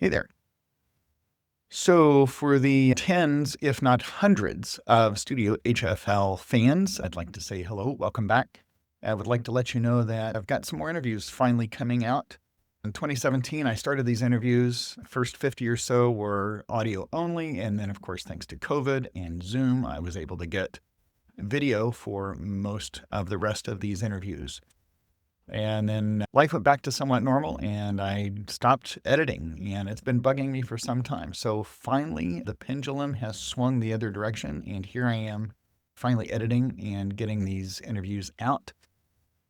Hey there. So, for the tens, if not hundreds, of Studio HFL fans, I'd like to say hello, welcome back. I would like to let you know that I've got some more interviews finally coming out. In 2017, I started these interviews. First 50 or so were audio only. And then, of course, thanks to COVID and Zoom, I was able to get video for most of the rest of these interviews. And then life went back to somewhat normal and I stopped editing, and it's been bugging me for some time. So finally, the pendulum has swung the other direction, and here I am finally editing and getting these interviews out.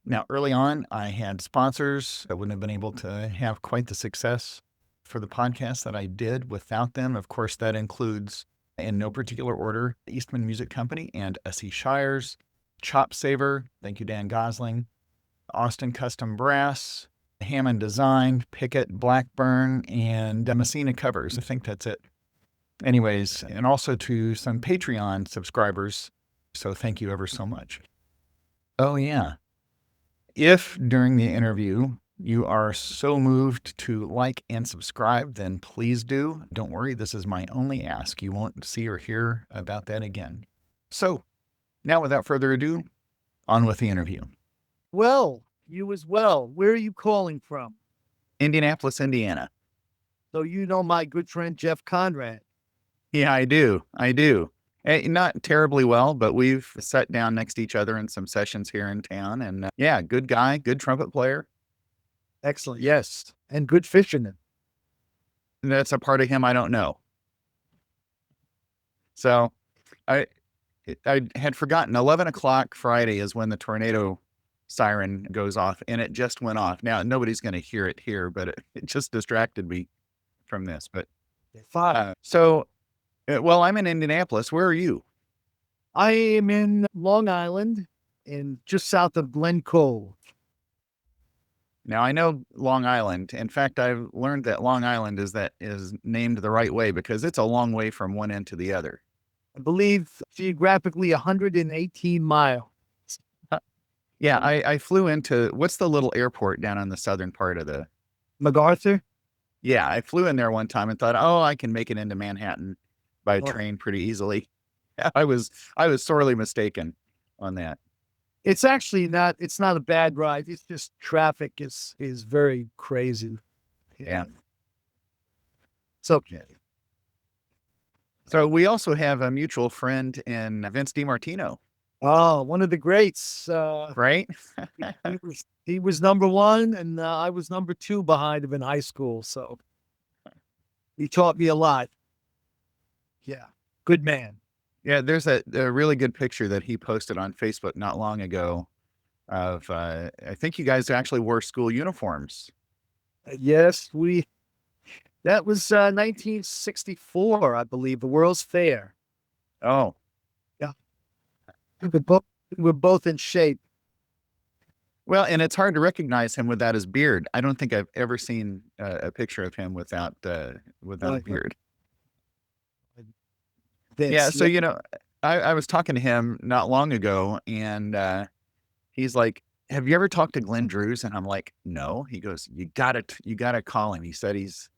Now, early on, I had sponsors. I wouldn't have been able to have quite the success for the podcast that I did without them. Of course, that includes, in no particular order, Eastman Music Company and S.E. Shires, Chop Saver. Thank you, Dan Gosling. Austin Custom Brass, Hammond Design, Pickett, Blackburn, and Messina Covers. I think that's it. Anyways, and also to some Patreon subscribers. So thank you ever so much. Oh, yeah. If during the interview you are so moved to like and subscribe, then please do. Don't worry, this is my only ask. You won't see or hear about that again. So now, without further ado, on with the interview. Well, you as well. Where are you calling from? Indianapolis, Indiana. So you know my good friend Jeff Conrad. Yeah, I do. Not terribly well, but we've sat down next to each other in some sessions here in town. And yeah, good guy, good trumpet player. Excellent. Yes. And good fisherman. That's a part of him I don't know. So I had forgotten 11 o'clock Friday is when the tornado siren goes off, and it just went off. Now, nobody's going to hear it here, but it just distracted me from this. But well, I'm in Indianapolis. Where are you? I am in Long Island, just south of Glen Cove. Now, I know Long Island. In fact, I've learned that Long Island is named the right way because it's a long way from one end to the other. I believe geographically 118 miles. Yeah, I flew into, what's the little airport down on the southern part of the... MacArthur? Yeah, I flew in there one time and thought, oh, I can make it into Manhattan by train pretty easily. I was sorely mistaken on that. It's actually not, it's not a bad ride. It's just traffic is very crazy. Yeah. It's okay. So we also have a mutual friend in Vince DiMartino. Oh, one of the greats. Right? he was number one, and I was number two behind him in high school. So he taught me a lot. Yeah, good man. Yeah, there's a really good picture that he posted on Facebook not long ago of, I think you guys actually wore school uniforms. Yes, that was 1964, I believe, the World's Fair. Oh. Yeah. We're both in shape. Well, and it's hard to recognize him without his beard. I don't think I've ever seen a picture of him without a beard. Yeah, so, I was talking to him not long ago, and he's like, have you ever talked to Glenn Drews? And I'm like, no. He goes, you gotta call him. He said he's,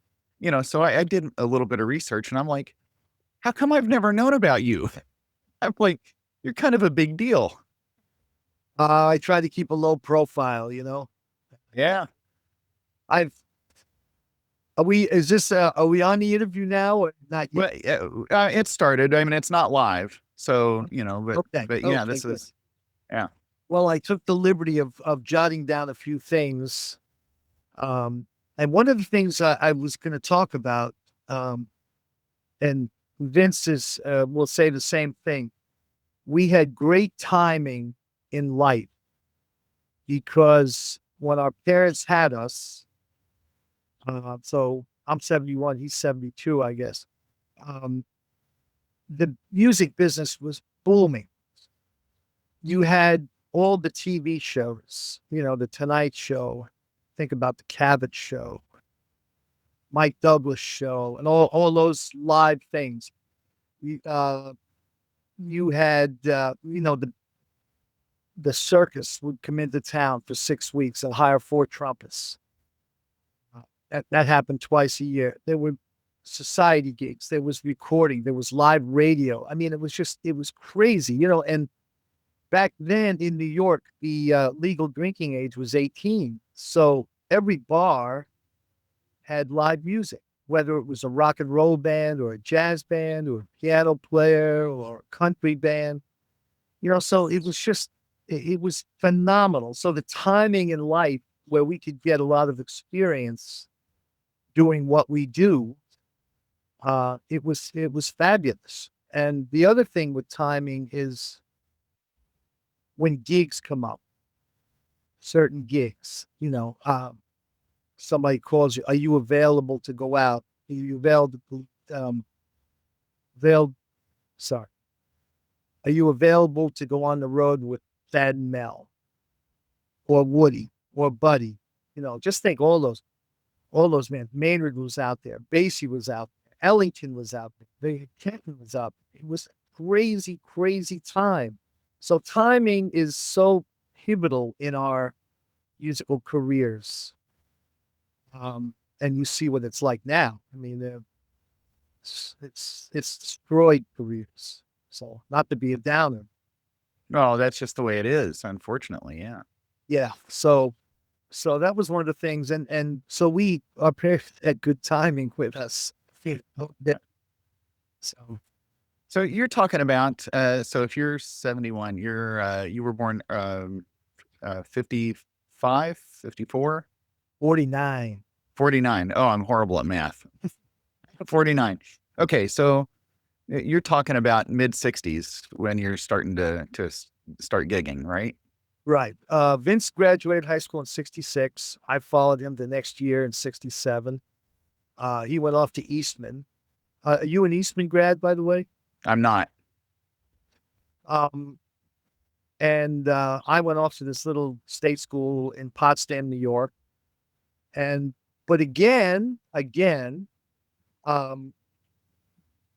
so I did a little bit of research, and I'm like, how come I've never known about you? I'm like, you're kind of a big deal. I try to keep a low profile, Yeah. Are we on the interview now or not yet? Well, it started. I mean, it's not live. So, this is, yeah. Well, I took the liberty of jotting down a few things. And one of the things I was going to talk about, and Vince will say the same thing. We had great timing in life because when our parents had us, so I'm 71, he's 72, I guess. The music business was booming. You had all the TV shows, the Tonight Show, think about the Cavett Show, Mike Douglas Show, and all those live things. You had, the circus would come into town for 6 weeks and hire 4 trumpets. That happened twice a year. There were society gigs, there was recording, there was live radio. I mean, it was crazy, and back then in New York, the legal drinking age was 18. So every bar had live music, whether it was a rock and roll band or a jazz band or a piano player or a country band, so it was phenomenal. So the timing in life where we could get a lot of experience doing what we do, it was fabulous. And the other thing with timing is when gigs come up, certain gigs, somebody calls you, are you available to go out? Are you available, sorry. Are you available to go on the road with Thad and Mel or Woody or Buddy? Just think all those men. Maynard was out there. Basie was out there. Ellington was out there. Kenton was out there. It was a crazy, crazy time. So timing is so pivotal in our musical careers. And you see what it's like now. I mean, it's destroyed careers. So not to be a downer. Oh, that's just the way it is, unfortunately. Yeah. Yeah. So that was one of the things. And so we are paired at good timing with us. So So you're talking about, so if you're 71, you were born 55, 54, 49. 49. Oh, I'm horrible at math. 49. Okay, so you're talking about mid 60s when you're starting to start gigging, right? Right. Vince graduated high school in 66. I followed him the next year in 67. He went off to Eastman. Are you an Eastman grad, by the way? I'm not. Um, and I went off to this little state school in Potsdam, New York. But again, um,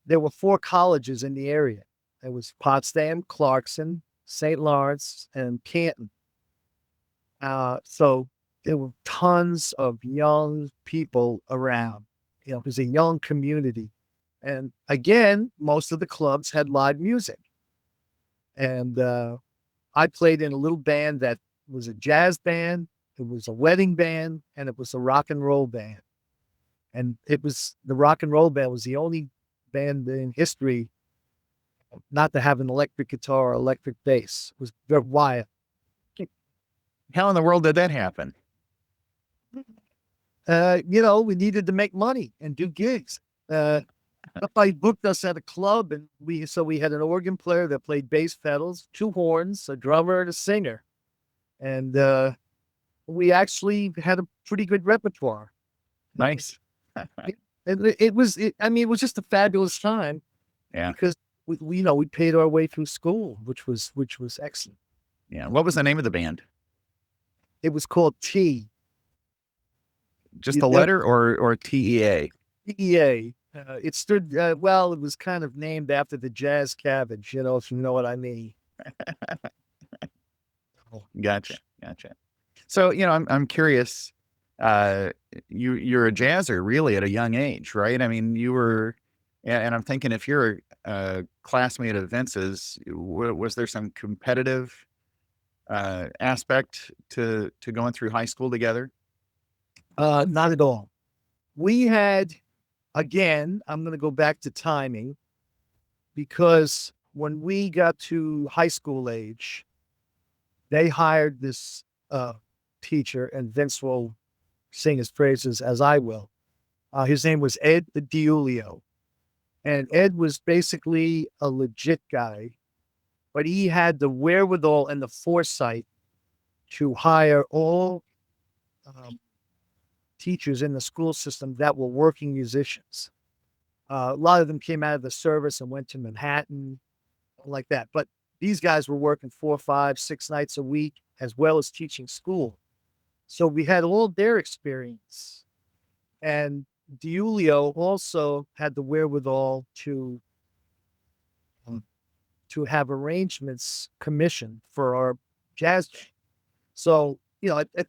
there were 4 colleges in the area. There was Potsdam, Clarkson, St. Lawrence, and Canton. So there were tons of young people around. It was a young community. And again, most of the clubs had live music. And I played in a little band that was a jazz band, it was a wedding band, and it was a rock and roll band. And the rock and roll band was the only band in history not to have an electric guitar or electric bass. It was very wild. How in the world did that happen? We needed to make money and do gigs. Somebody booked us at a club, and we had an organ player that played bass pedals, 2 horns, a drummer, and a singer. And we actually had a pretty good repertoire. Nice. It was just a fabulous time. Yeah. Because we paid our way through school, which was excellent. Yeah. What was the name of the band? It was called T. Just the letter or TEA? TEA. It stood, it was kind of named after the jazz cabbage, if you know what I mean. Gotcha. So, I'm curious, you're a jazzer really at a young age, right? I mean, you were, and I'm thinking if you're a classmate of Vince's, was there some competitive aspect to going through high school together? Not at all. We had, again, I'm going to go back to timing, because when we got to high school age, they hired this teacher, and Vince will sing his praises as I will. His name was Ed DiUlio. And Ed was basically a legit guy, but he had the wherewithal and the foresight to hire all teachers in the school system that were working musicians. A lot of them came out of the service and went to Manhattan, like that. But these guys were working 4, 5, 6 nights a week, as well as teaching school. So we had all their experience. And DiUlio also had the wherewithal to have arrangements commissioned for our jazz band. So at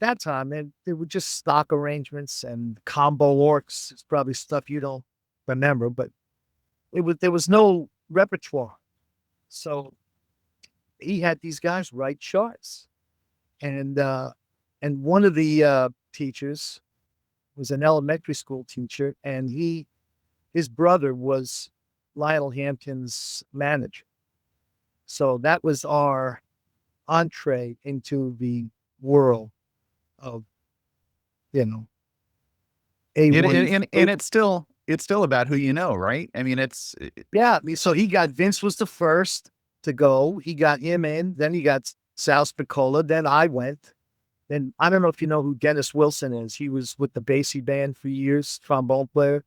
that time, and they were just stock arrangements and combo orcs. It's probably stuff you don't remember, but there was no repertoire. So he had these guys write charts, and one of the teachers was an elementary school teacher, and his brother was Lionel Hampton's manager. So that was our entree into the world of, you know, And, A1. and it's still about who you know, right? I mean, Yeah. So he got Vince was the first to go. He got him in. Then he got Sal Spicola. Then I went. Then I don't know if you know who Dennis Wilson is. He was with the Basie band for years, trombone player.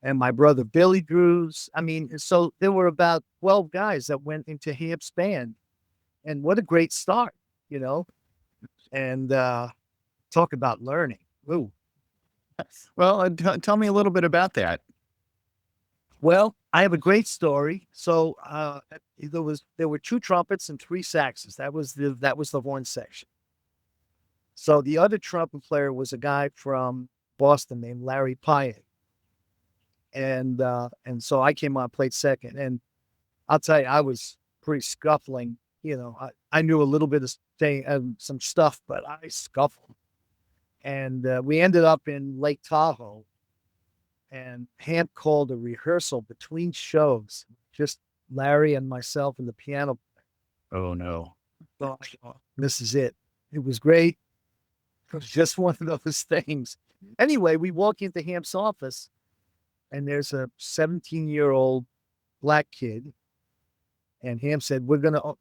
And my brother Billy Drews. I mean, so there were about 12 guys that went into Hamp's band. And what a great start, you know? And talk about learning. Ooh. well, tell me a little bit about that. Well, I have a great story. So there were two trumpets and three saxes. That was the horn section. So the other trumpet player was a guy from Boston named Larry Pyatt. And so I came on, played second. And I'll tell you, I was pretty scuffling. I knew a little bit of some stuff, but I scuffled. And we ended up in Lake Tahoe, and Hamp called a rehearsal between shows, just Larry and myself and the piano. Oh no. Oh, this is it. It was great. It was just one of those things. Anyway, we walk into Hamp's office, and there's a 17-year-old black kid. And Hamp said,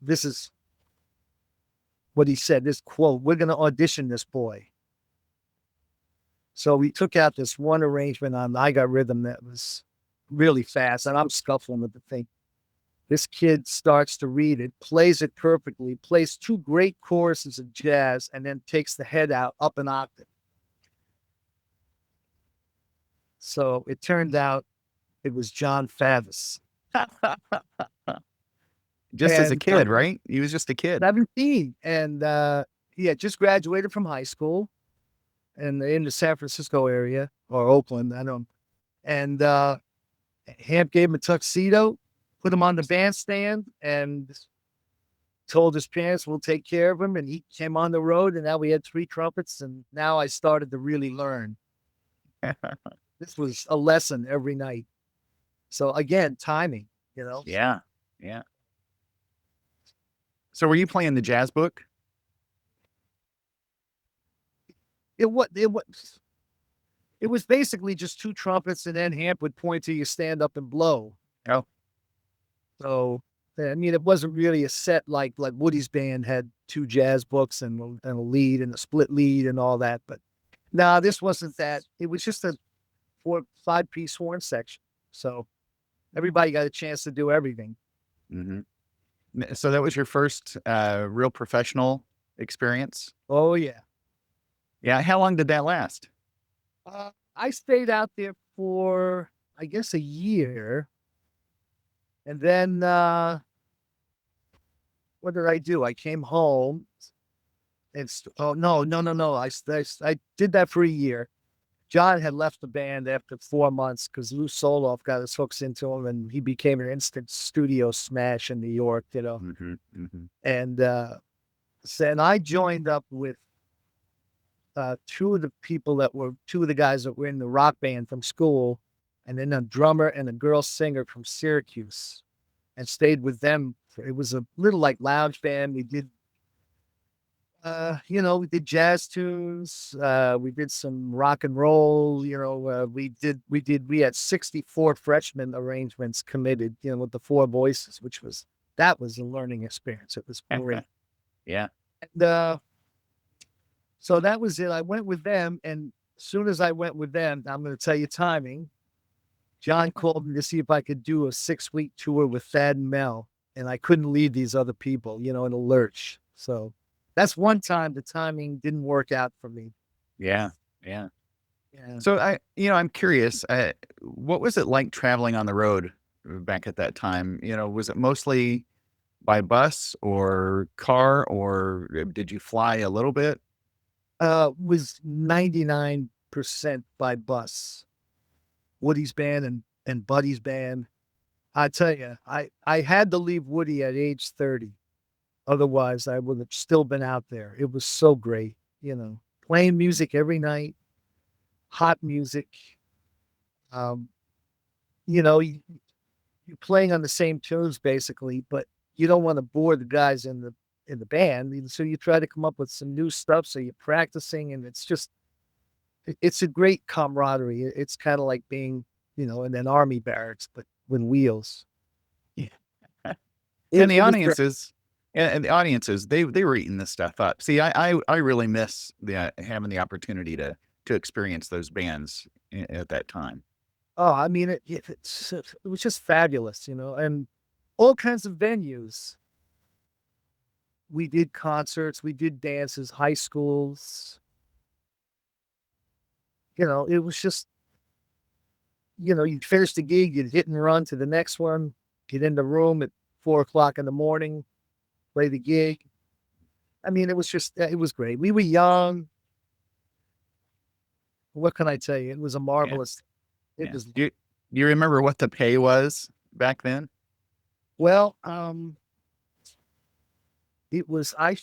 this is what he said, this quote, "We're going to audition this boy." So we took out this one arrangement on I Got Rhythm that was really fast, and I'm scuffling with the thing. This kid starts to read it, plays it perfectly, plays two great choruses of jazz, and then takes the head out up an octave. So it turned out it was John Favis. Just as a kid, right? He was just a kid. 17. And he had just graduated from high school and in the San Francisco area or Oakland. I don't. And Hamp gave him a tuxedo, put him on the bandstand, and told his parents, "We'll take care of him." And he came on the road, and now we had three trumpets. And now I started to really learn. This was a lesson every night. So again, timing, Yeah. Yeah. So were you playing the jazz book? It was basically just two trumpets, and then Hamp would point to you, stand up and blow. Oh. So I mean, it wasn't really a set like Woody's band had two jazz books and a lead and a split lead and all that. But no, this wasn't that. It was just a 4-5-piece horn section. So everybody got a chance to do everything. Mm-hmm. So that was your first real professional experience? Oh yeah. Yeah. How long did that last? I stayed out there for, I guess, a year. And then what did I do? I came home. Oh, no. I did that for a year. John had left the band after 4 months because Lou Soloff got his hooks into him, and he became an instant studio smash in New York, Mm-hmm, mm-hmm. And and I joined up with two of the guys that were in the rock band from school, and then a drummer and a girl singer from Syracuse, and stayed with them. It was a little like lounge band. We did we did jazz tunes. We did some rock and roll. We had 64 freshman arrangements committed, with the four voices, that was a learning experience. It was great. Yeah. And so that was it. I went with them. And as soon as I went with them, I'm going to tell you timing. John called me to see if I could do a 6-week tour with Thad and Mel. And I couldn't leave these other people, in a lurch. So that's one time the timing didn't work out for me. Yeah. Yeah. Yeah. So I'm curious, what was it like traveling on the road back at that time? Was it mostly by bus or car, or did you fly a little bit? Was 99% by bus. Woody's band and Buddy's band. I tell you, I had to leave Woody at age 30. Otherwise, I would have still been out there. It was so great, playing music every night, hot music. Um, you know, you, you're playing on the same tunes basically, but you don't want to bore the guys in the band. And so you try to come up with some new stuff. So you're practicing, and it's a great camaraderie. It's kind of like being, in an army barracks, but with wheels. Yeah. It, And the it was great. audiences, and the audiences, they were eating this stuff up. See, I really miss having the opportunity to experience those bands at that time. Oh, I mean, it was just fabulous, and all kinds of venues. We did concerts, we did dances, high schools. It was just, you'd finish the gig, you'd hit and run to the next one, get in the room at 4 o'clock in the morning, play the gig. I mean, it was great. We were young. What can I tell you? It was a Yeah, marvelous, it yeah. was, Do you remember what the pay was back then? well, it was, I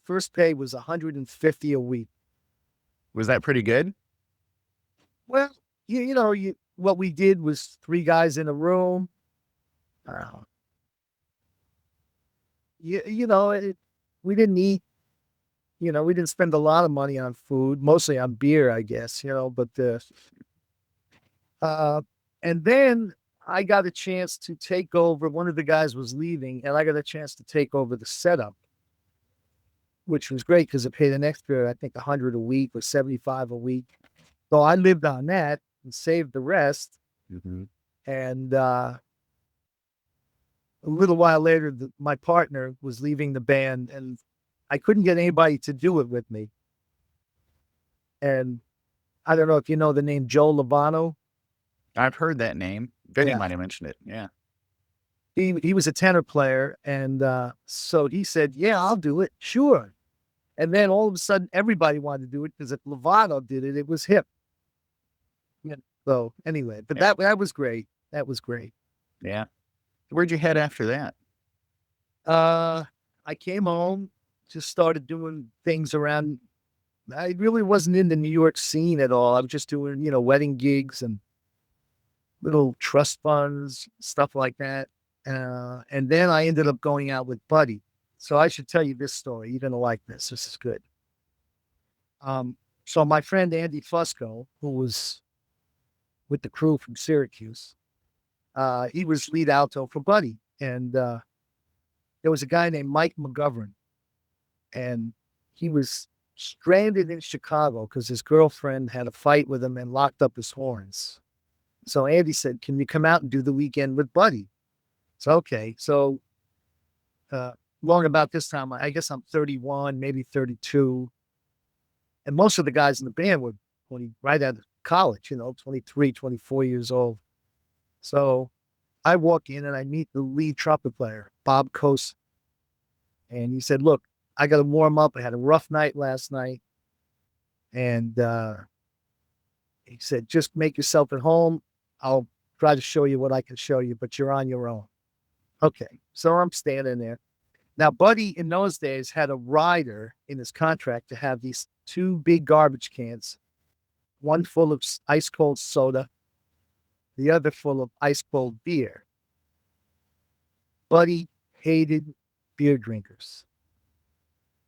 first pay was 150 a week. Was that pretty good? Well, what we did was three guys in a room. Uh, we didn't eat. We didn't spend a lot of money on food, mostly on beer, I guess. But uh, and then I got a chance to take over. One of the guys was leaving, and I got a chance to take over the setup, which was great because it paid an extra, I think, 100 a week or 75 a week. So I lived on that and saved the rest. Hmm. And a little while later, my partner was leaving the band, and I couldn't get anybody to do it with me. And I don't know if you know the name Joe Lovano. I've heard that name. Vinny Yeah, might have mentioned it. Yeah. he was a tenor player, and so he said, "Yeah, I'll do it, sure." And then all of a sudden, everybody wanted to do it because if Lovano did it, it was hip. Yeah. So anyway, but Yeah. that was great. That was great. Yeah. Where'd you head after that? Uh, I came home, just started doing things around. I really wasn't in the New York scene at all. I was just doing, wedding gigs and little trust funds, stuff like that. And then I ended up going out with Buddy. So I should tell you this story. You're gonna like this. This is good. So my friend Andy Fusco, who was with the crew from Syracuse, he was lead alto for Buddy. And there was a guy named Mike McGovern, and he was stranded in Chicago because his girlfriend had a fight with him and locked up his horns. So Andy said, "Can you come out and do the weekend with Buddy?" So okay. So uh, long about this time, I guess I'm 31, maybe 32, and most of the guys in the band were right out of college, 23, 24 years old. So I walk in and I meet the lead trumpet player, Bob Coase, and he said, "Look, I got to warm up. I had a rough night last night." And he said, "Just make yourself at home. I'll try to show you what I can show you, but you're on your own." Okay. So I'm standing there. Now, Buddy in those days had a rider in his contract to have these two big garbage cans, one full of ice cold soda, the other full of ice cold beer. Buddy hated beer drinkers.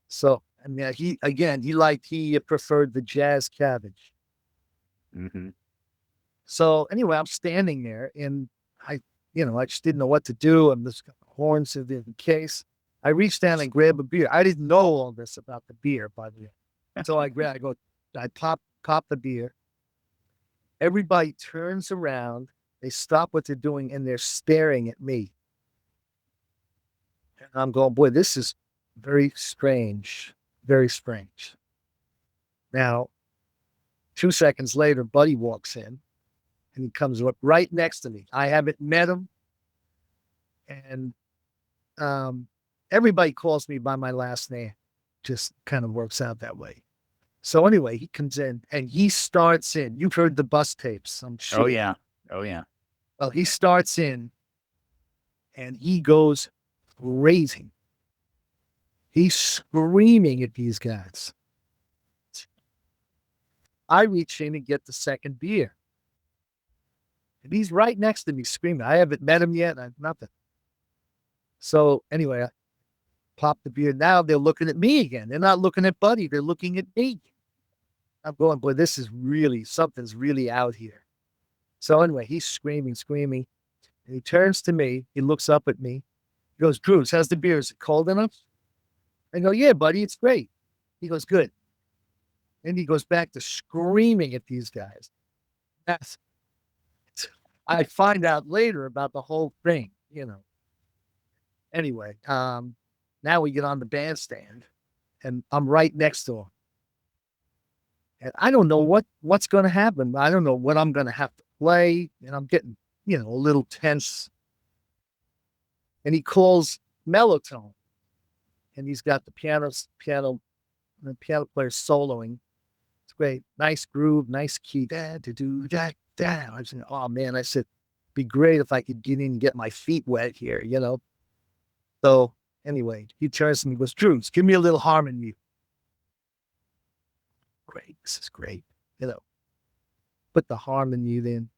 So, I mean, he preferred the jazz cabbage. Hmm. So anyway, I'm standing there and I, I just didn't know what to do. I'm just got the horns in the case. I reached down and grabbed a beer. I didn't know all this about the beer, by the way. So I pop the beer. Everybody turns around. They stop what they're doing and they're staring at me. And I'm going, boy, this is very strange. Very strange. Now, 2 seconds later, Buddy walks in and he comes up right next to me. I haven't met him. And everybody calls me by my last name. Just kind of works out that way. So anyway, he comes in and he starts in. You've heard the bus tapes, I'm Oh sure. yeah. Oh yeah. Well, he starts in and he goes crazy. He's screaming at these guys. I reach in and get the second beer. And he's right next to me screaming. I haven't met him yet. Nothing. So anyway, I pop the beer. Now they're looking at me again. They're not looking at Buddy. They're looking at me. I'm going, boy, this is really, something's really out here. So anyway, he's screaming, screaming. And he turns to me. He looks up at me. He goes, Bruce, how's the beer? Is it cold enough? I go, yeah, buddy, it's great. He goes, good. And he goes back to screaming at these guys. That's, I find out later about the whole thing, you know. Anyway, now we get on the bandstand and I'm right next to him. And I don't know what's going to happen. I don't know what I'm going to have to play. And I'm getting, you know, a little tense. And he calls mellow tone. And he's got the piano player soloing. It's great. Nice groove, nice key. Da, da, do, da, da. I said, oh man, I said, be great if I could get in and get my feet wet here, you know? So anyway, he turns to me and goes, Drews, give me a little harmony. Great. This is great. You know, put the harmony in.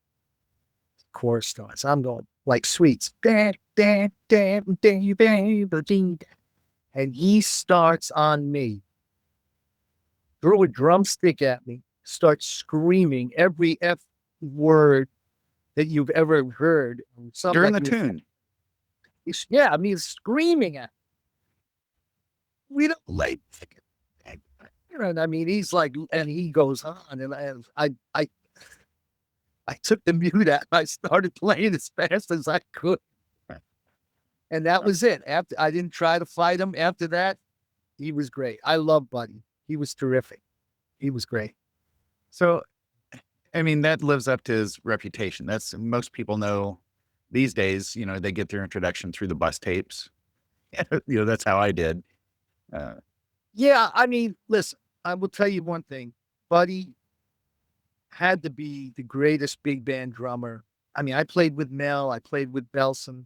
Chorus starts. I'm going like sweets. And he starts on me. Threw a drumstick at me, starts screaming every F word that you've ever heard. During the tune. Yeah, I mean, screaming at me. We don't like. And I mean, he's like, and he goes on, and I took the mute out. I started playing as fast as I could, and that was it. After I didn't try to fight him. After that, he was great. I love Buddy. He was terrific. He was great. So, I mean, that lives up to his reputation. That's most people know these days, you know, they get their introduction through the bus tapes. You know, that's how I did. Yeah, I mean, listen, I will tell you one thing. Buddy had to be the greatest big band drummer. I mean, I played with Mel, I played with Belson,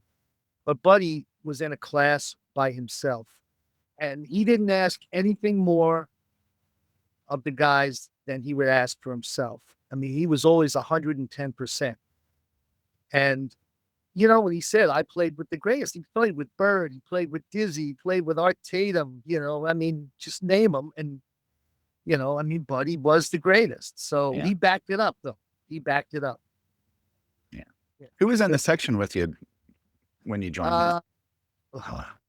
but Buddy was in a class by himself. And he didn't ask anything more of the guys than he would ask for himself. I mean, he was always 110%. And, you know, when he said, I played with the greatest, he played with Bird, he played with Dizzy, he played with Art Tatum, you know, I mean, just name them. And, you know, I mean, Buddy was the greatest. So Yeah. he backed it up, though. He backed it up. Yeah. Who was in the section with you when you joined?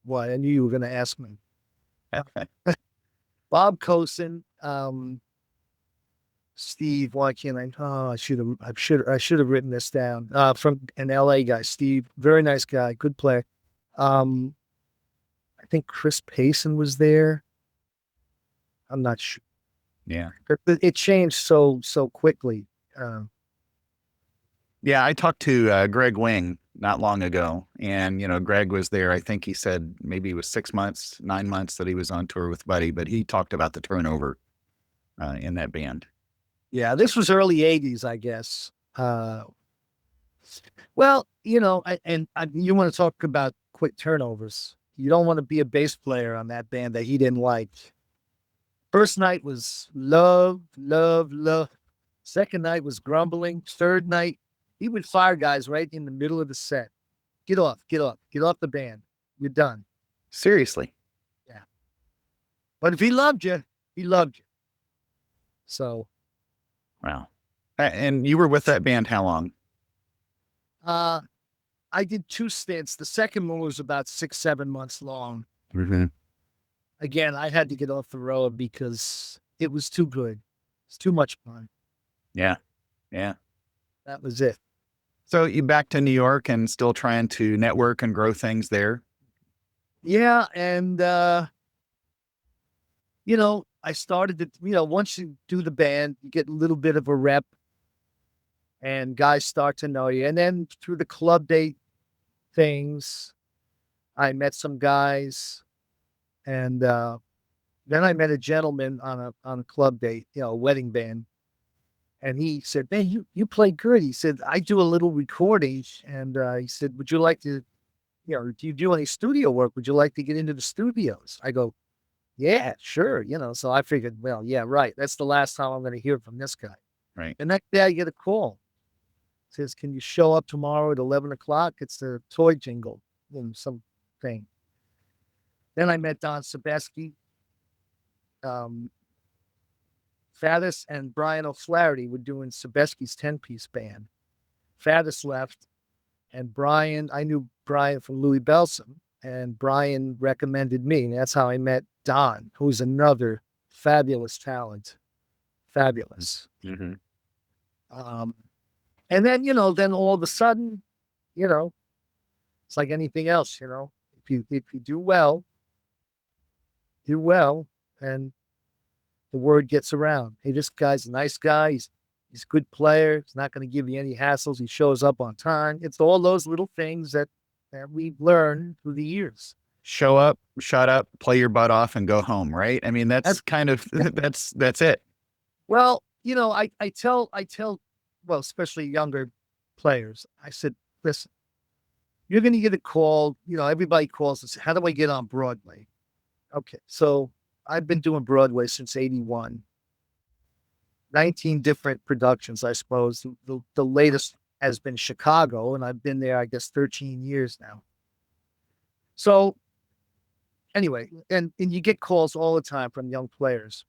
Why? I knew you were going to ask me. Bob Cosin, Steve. Why can't I? Oh, I should have written this down. From an LA guy, Steve, very nice guy, good player. I think Chris Payson was there. I'm not sure. Yeah, it changed so quickly. yeah. I talked to Greg Wing not long ago, and you know, Greg was there. I think he said maybe it was 6 months, 9 months that he was on tour with Buddy, but he talked about the turnover in that band. Yeah, this was early '80s, I guess. Well, you know, you want to talk about quick turnovers. You don't want to be a bass player on that band that he didn't like. First night was love, love, love. Second night was grumbling. Third night, he would fire guys right in the middle of the set. Get off the band. You're done. Seriously. Yeah. But if he loved you, he loved you. So. Wow. And you were with that band how long? I did 2 stints. The second one was about 6, 7 months long. Mm-hmm. Again, I had to get off the road because it was too good. It's too much fun. Yeah. Yeah. That was it. So you back to New York and still trying to network and grow things there? Yeah. And, you know, I started to, you know, once you do the band, you get a little bit of a rep and guys start to know you. And then through the club date things, I met some guys, and then I met a gentleman on a club date, a wedding band, and he said, "Man, you play good." He said, "I do a little recording," and he said, "Would you like to, do you do any studio work? Would you like to get into the studios?" I go, "Yeah, sure." So I figured, well, yeah, right. That's the last time I'm going to hear from this guy. Right. The next day, I get a call. Says, "Can you show up tomorrow at 11 o'clock? It's the toy jingle, something." Then I met Don Sebeski. Um, Faddis and Brian O'Flaherty were doing Sebeski's 10-piece band. Faddis left, and I knew Brian from Louis Belson, and Brian recommended me. And that's how I met Don, who's another fabulous talent. Fabulous. Mm-hmm. And then, then all of a sudden, you know, it's like anything else, if you do well, and the word gets around. Hey, this guy's a nice guy. He's a good player. He's not going to give you any hassles. He shows up on time. It's all those little things that we've learned through the years. Show up, shut up, play your butt off, and go home. Right. I mean, that's kind of that's it. Well, I tell, well, especially younger players, I said, listen, you're going to get a call. Everybody calls and says, "How do I get on Broadway?" Okay. So I've been doing Broadway since 81, 19 different productions, I suppose. The latest has been Chicago, and I've been there, I guess, 13 years now. So anyway, and you get calls all the time from young players.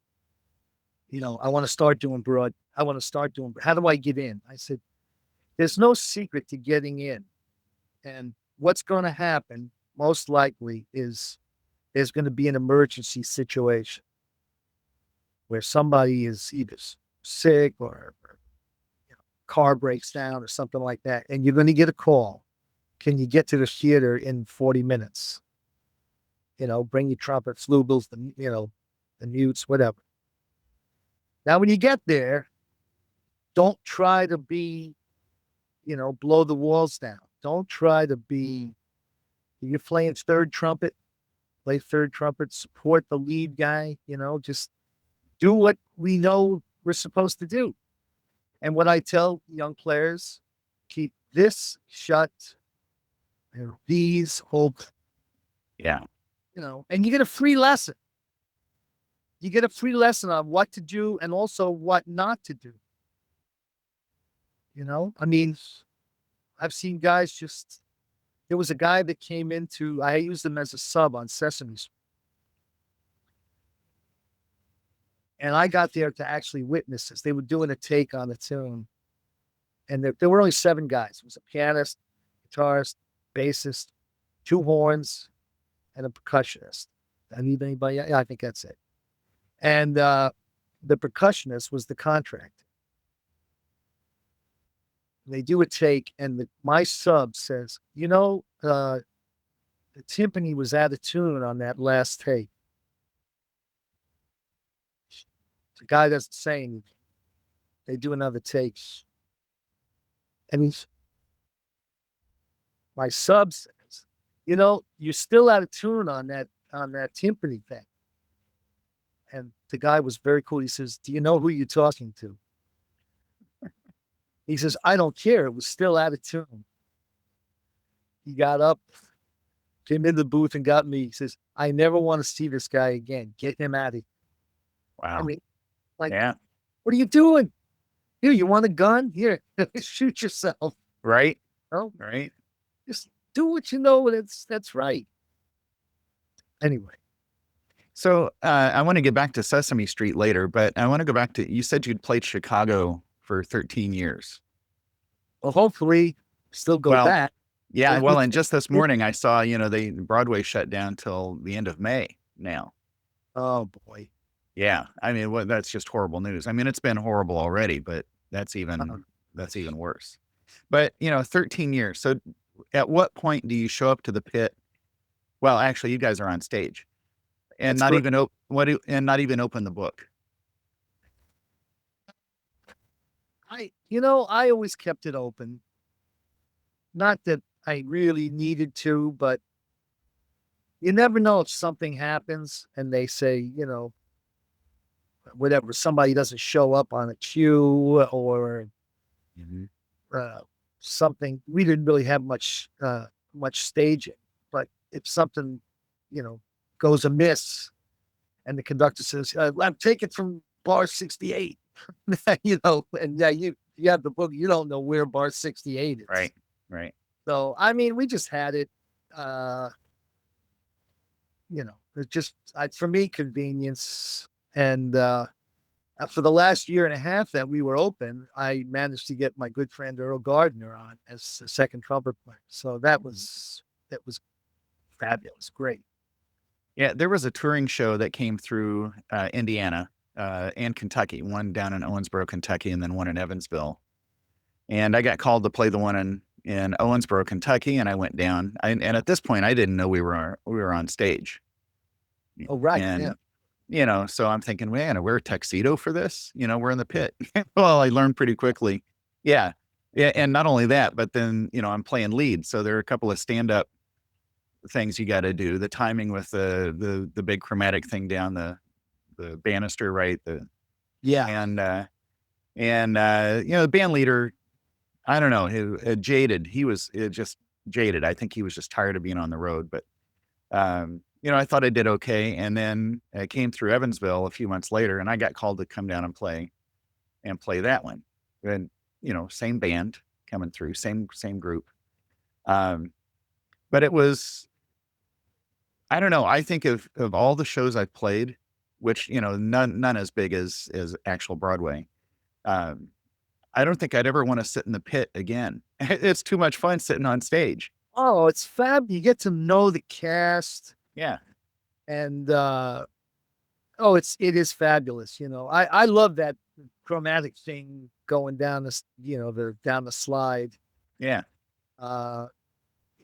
I want to start doing how do I get in? I said, there's no secret to getting in. And what's going to happen most likely is there's going to be an emergency situation where somebody is either sick or car breaks down or something like that. And you're going to get a call. Can you get to the theater in 40 minutes? Bring your trumpets, flugels, the mutes, whatever. Now, when you get there, don't try to be, blow the walls down. Don't try to be, you're playing third trumpet, play third trumpet, support the lead guy, just do what we know we're supposed to do. And what I tell young players, keep this shut, these open. Yeah. And you get a free lesson. You get a free lesson on what to do and also what not to do. I mean, I've seen guys there was a guy that came I used him as a sub on Sesame. And I got there to actually witness this. They were doing a take on the tune. And there were only 7 guys. It was a pianist, guitarist, bassist, 2 horns, and a percussionist. I need anybody? Yeah, I think that's it. And the percussionist was the contract. They do a take, and my sub says, the timpani was out of tune on that last take. The guy doesn't say anything. They do another take. And my sub says, you're still out of tune on that timpani thing. And the guy was very cool. He says, "Do you know who you're talking to?" He says, "I don't care. It was still out of tune." He got up, came in the booth and got me. He says, "I never want to see this guy again. Get him out of here." Wow. I mean, Yeah. What are you doing? Here, you want a gun? Here, shoot yourself. Right. Oh, Right. just do what you know that's right. Anyway. So I want to get back to Sesame Street later, but I want to go back to, you said you'd played Chicago for 13 years. Well, hopefully still go back. Yeah. Well, and just this morning I saw, Broadway shut down till the end of May now. Oh boy. Yeah. I mean, that's just horrible news. I mean, it's been horrible already, but that's even worse. But, 13 years. So at what point do you show up to the pit? Well, actually, you guys are on stage. And not even open the book. I always kept it open. Not that I really needed to, but you never know if something happens and they say, whatever, somebody doesn't show up on a cue or Mhm. uh, something. We didn't really have much staging, but if something, you know, goes amiss and the conductor says, "I'm taking from bar 68," and yeah, you have the book, you don't know where bar 68 is. Right. Right. So I mean, we just had it. Uh, it's just for me convenience and for the last year and a half that we were open, I managed to get my good friend Earl Gardner on as a second trumpet player. So that was fabulous, great. Yeah, there was a touring show that came through Indiana and Kentucky, one down in Owensboro, Kentucky, and then one in Evansville. And I got called to play the one in Owensboro, Kentucky, and I went down. And at this point, I didn't know we were on stage. Oh, right, yeah. And so I'm thinking, man, I wear a tuxedo for this. We're in the pit. Well, I learned pretty quickly. Yeah, yeah, and not only that, but then I'm playing lead, so there are a couple of stand up things you got to do. The timing with the big chromatic thing down the banister, right? The Yeah. and the band leader, I don't know, jaded. He was just jaded. I think he was just tired of being on the road. But I thought I did okay. And then I came through Evansville a few months later, and I got called to come down and play that one. And same band coming through, same group. Um, but it was, I don't know. I think of all the shows I've played, which none as big as actual Broadway. Um, I don't think I'd ever want to sit in the pit again. It's too much fun sitting on stage. Oh, it's fab. You get to know the cast Yeah. and it is fabulous. I love that chromatic thing going down down the slide. Yeah. Uh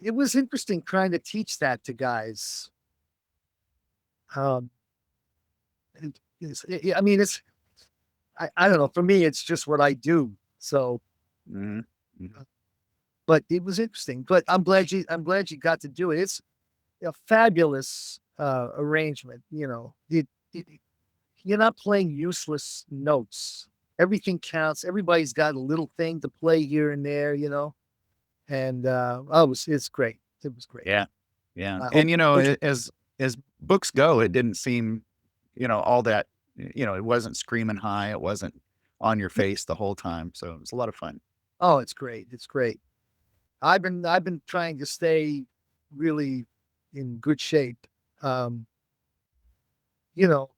it was interesting trying to teach that to guys. Um I mean, I don't know. For me, it's just what I do. So, Mhm. Mhm. but it was interesting. But I'm glad you got to do it. It's a fabulous arrangement. You're not playing useless notes. Everything counts. Everybody's got a little thing to play here and there. And it's great. It was great. Yeah. Yeah. I And hope. Hope as books go, it didn't seem, all that, it wasn't screaming high. It wasn't on your face the whole time. So it was a lot of fun. oh, it's great. It's great. I've been trying to stay really in good shape. Um, you know,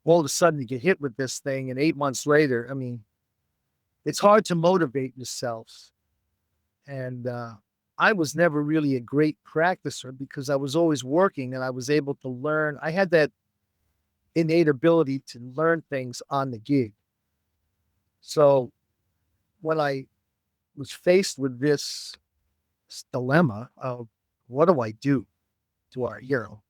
all of a sudden you get hit with this thing, and 8 months later, I mean, it's hard to motivate yourself. And I was never really a great practicer because I was always working and I was able to learn. I had that innate ability to learn things on the gig. So when I was faced with this dilemma of what do I do to our hero,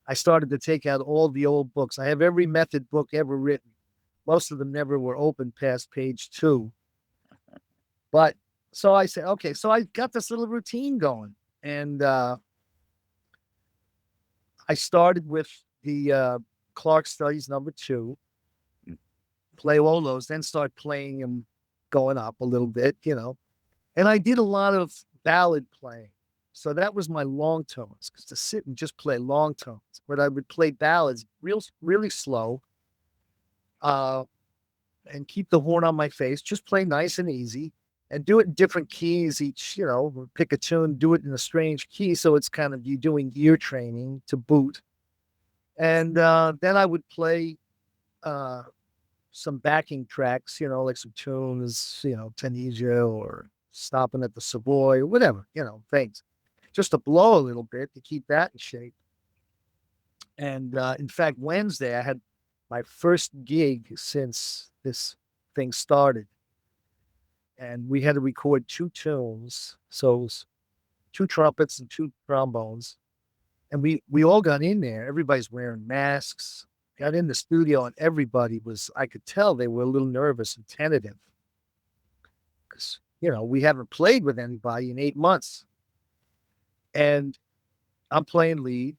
I started to take out all the old books. I have every method book ever written. Most of them never were open past page 2. But so I said, okay, so I got this little routine going. And I started with the Clark Studies number 2, Mm. play all those, then start playing them going up a little bit. And I did a lot of ballad playing. So that was my long tones, because to sit and just play long tones, but I would play ballads really slow, uh, and keep the horn on my face, just play nice and easy and do it in different keys each, pick a tune, do it in a strange key. So it's kind of you doing ear training to boot. And then I would play uh, some backing tracks, like some tunes, Tunisia or Stopping at the Savoy or whatever, things just to blow a little bit to keep that in shape. And in fact, Wednesday, I had my first gig since this thing started. And we had to record 2 tunes. So it was 2 trumpets and 2 trombones. And we all got in there. Everybody's wearing masks. Got in the studio, and everybody I could tell they were a little nervous and tentative because, we haven't played with anybody in 8 months. and I'm playing lead.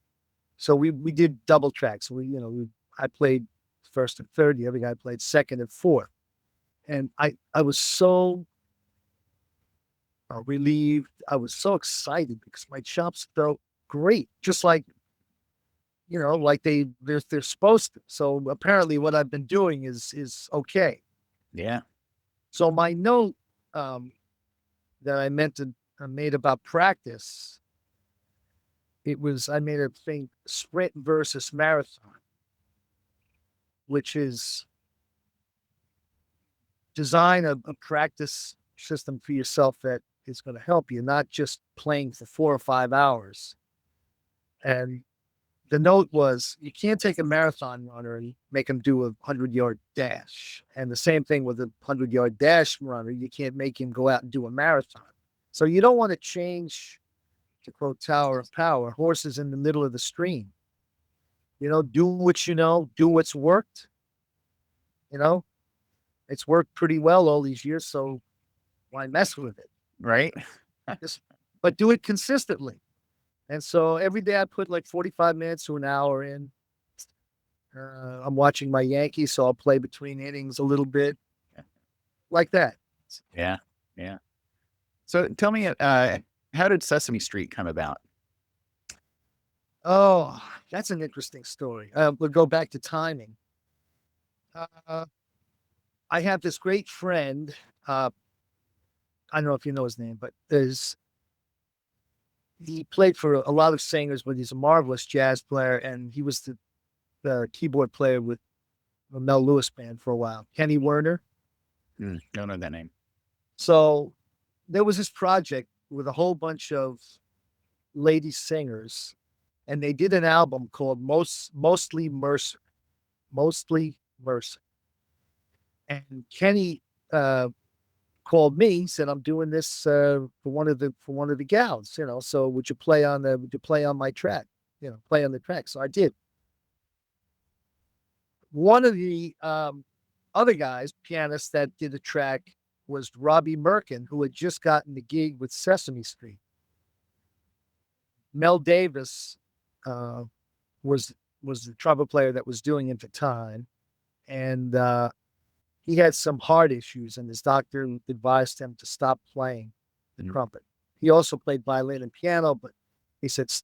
So we did double tracks. I played first and third. The other guy played second and fourth. And I was so relieved. I was so excited because my chops felt great, just like like they're supposed to. So apparently, what I've been doing is okay. Yeah. So my note that I made about practice, I made a thing sprint versus marathon, which is design a practice system for yourself that is going to help you, not just playing for 4 or 5 hours. And the note was you can't take a marathon runner and make him do a 100-yard dash. And the same thing with a 100-yard dash runner. You can't make him go out and do a marathon. So you don't want to change, to quote Tower of Power, horses in the middle of the stream. Do what do what's worked. It's worked pretty well all these years. So why mess with it? Right. But do it consistently. And so every day I put like 45 minutes to an hour in. I'm watching my Yankees, so I'll play between innings a little bit like that. Yeah. Yeah. So tell me, how did Sesame Street come about? Oh, that's an interesting story. We'll go back to timing. Uh, I have this great friend. I don't know if you know his name, but he played for a lot of singers, but he's a marvelous jazz player, and he was the keyboard player with the Mel Lewis band for a while. Kenny Werner. Don't know that name. So there was this project with a whole bunch of lady singers, and they did an album called Mostly Mercer. Mostly Mercer. And Kenny called me, said, "I'm doing this for one of the gals, so would you play on my track? Play on the track." So I did. One of the other guys, pianists that did the track was Robbie Merkin, who had just gotten the gig with Sesame Street. Mel Davis was the trumpet player that was doing it at the time, and he had some heart issues, and his doctor advised him to stop playing the trumpet. He also played violin and piano, but he says,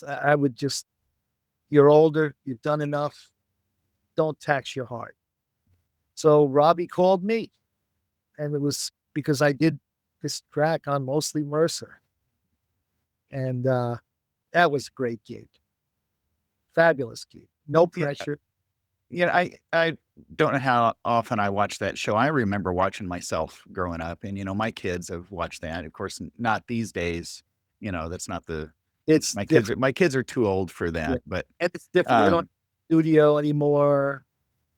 I would just, you're older, you've done enough, don't tax your heart. So Robbie called me, and it was because I did this track on Mostly Mercer. And that was a great gig. Fabulous gig. No pressure. Yeah, I don't know how often I watch that show. I remember watching myself growing up, and my kids have watched that. Of course, not these days. That's not It's my different. kids are too old for that. Yeah. But And it's different. They don't studio anymore.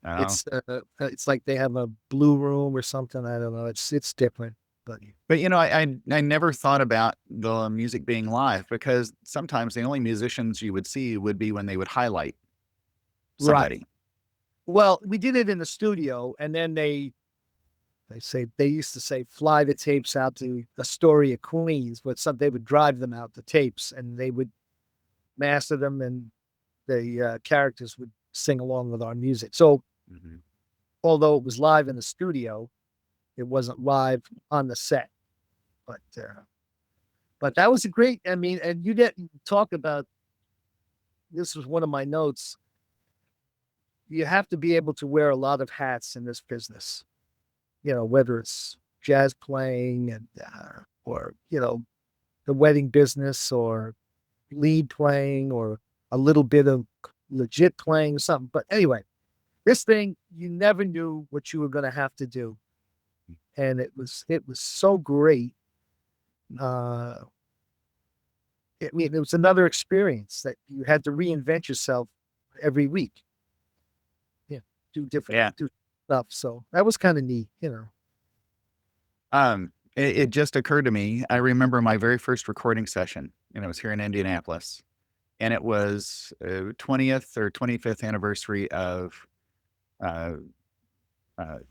I don't know. It's like they have a blue room or something. I don't know. It's different. But I never thought about the music being live, because sometimes the only musicians you would see would be when they would highlight right. somebody. Well, we did it in the studio, and then they used to say fly the tapes out to Astoria, Queens, but they would drive them out, the tapes, and they would master them, and the characters would sing along with our music. So although it was live in the studio, it wasn't live on the set. But that was a great, and you didn't talk about, this was one of my notes. You have to be able to wear a lot of hats in this business, whether it's jazz playing and, or, the wedding business, or lead playing, or a little bit of legit playing or something. But anyway, this thing, you never knew what you were going to have to do. And it was so great. It was another experience that you had to reinvent yourself every week. Do different stuff. So that was kind of neat, It just occurred to me. I remember my very first recording session, and it was here in Indianapolis, and it was 20th or 25th anniversary of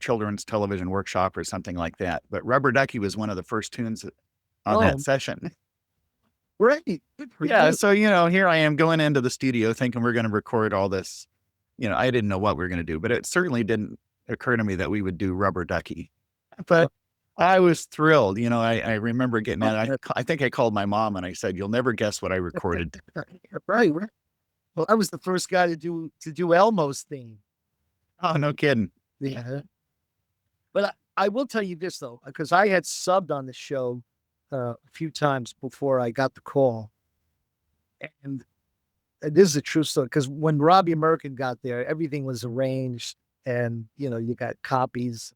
children's television workshop or something like that. But Rubber Ducky was one of the first tunes on that session. Right. Good for Yeah. you. So, here I am going into the studio thinking we're going to record all this. I didn't know what we were going to do, but it certainly didn't occur to me that we would do Rubber Ducky. But I was thrilled. I remember getting that. I think I called my mom and I said, "You'll never guess what I recorded." Right. Right. Well, I was the first guy to do Elmo's theme. Oh, no kidding. Yeah. But I will tell you this though, because I had subbed on the show a few times before I got the call, and this is a true story. Because when Robbie American got there, everything was arranged, and you got copies,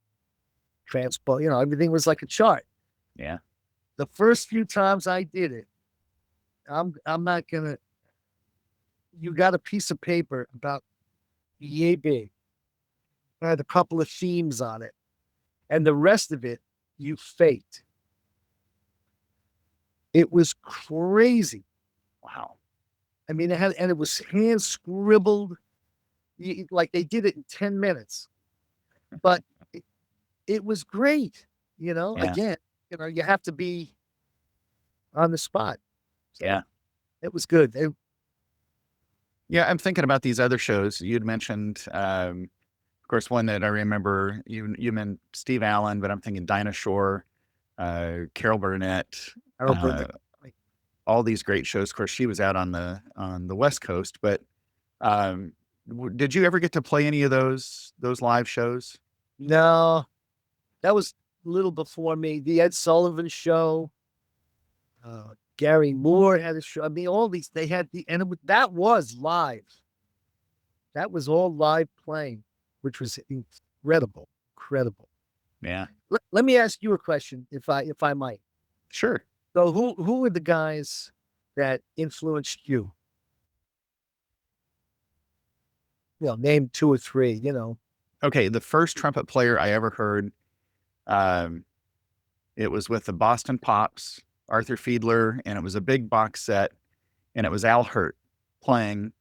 transpo, everything was like a chart. Yeah. The first few times I did it, I'm not gonna. You got a piece of paper about yay big. I had a couple of themes on it, and the rest of it you faked. It was crazy. Wow. I mean, it was hand scribbled, like they did it in 10 minutes, but it was great. Yeah. Again, you have to be on the spot. So Yeah. it was good. Yeah. I'm thinking about these other shows you'd mentioned. Of course, one that I remember, you meant Steve Allen, but I'm thinking Dinah Shore, Carol Burnett, Harold uh, Burnett. all these great shows. Of course, she was out on the West Coast, but um, did you ever get to play any of those live shows? No, that was a little before me. The Ed Sullivan Show. Gary Moore had a show. I mean, all these they had and that was live. That was all live playing, which was incredible, incredible. Yeah, Let me ask you a question, if I might. sure. So, who were the guys that influenced you? Name two or three. Okay, the first trumpet player I ever heard, um, it was with the Boston Pops, Arthur Fiedler, and it was a big box set, and it was Al Hurt playing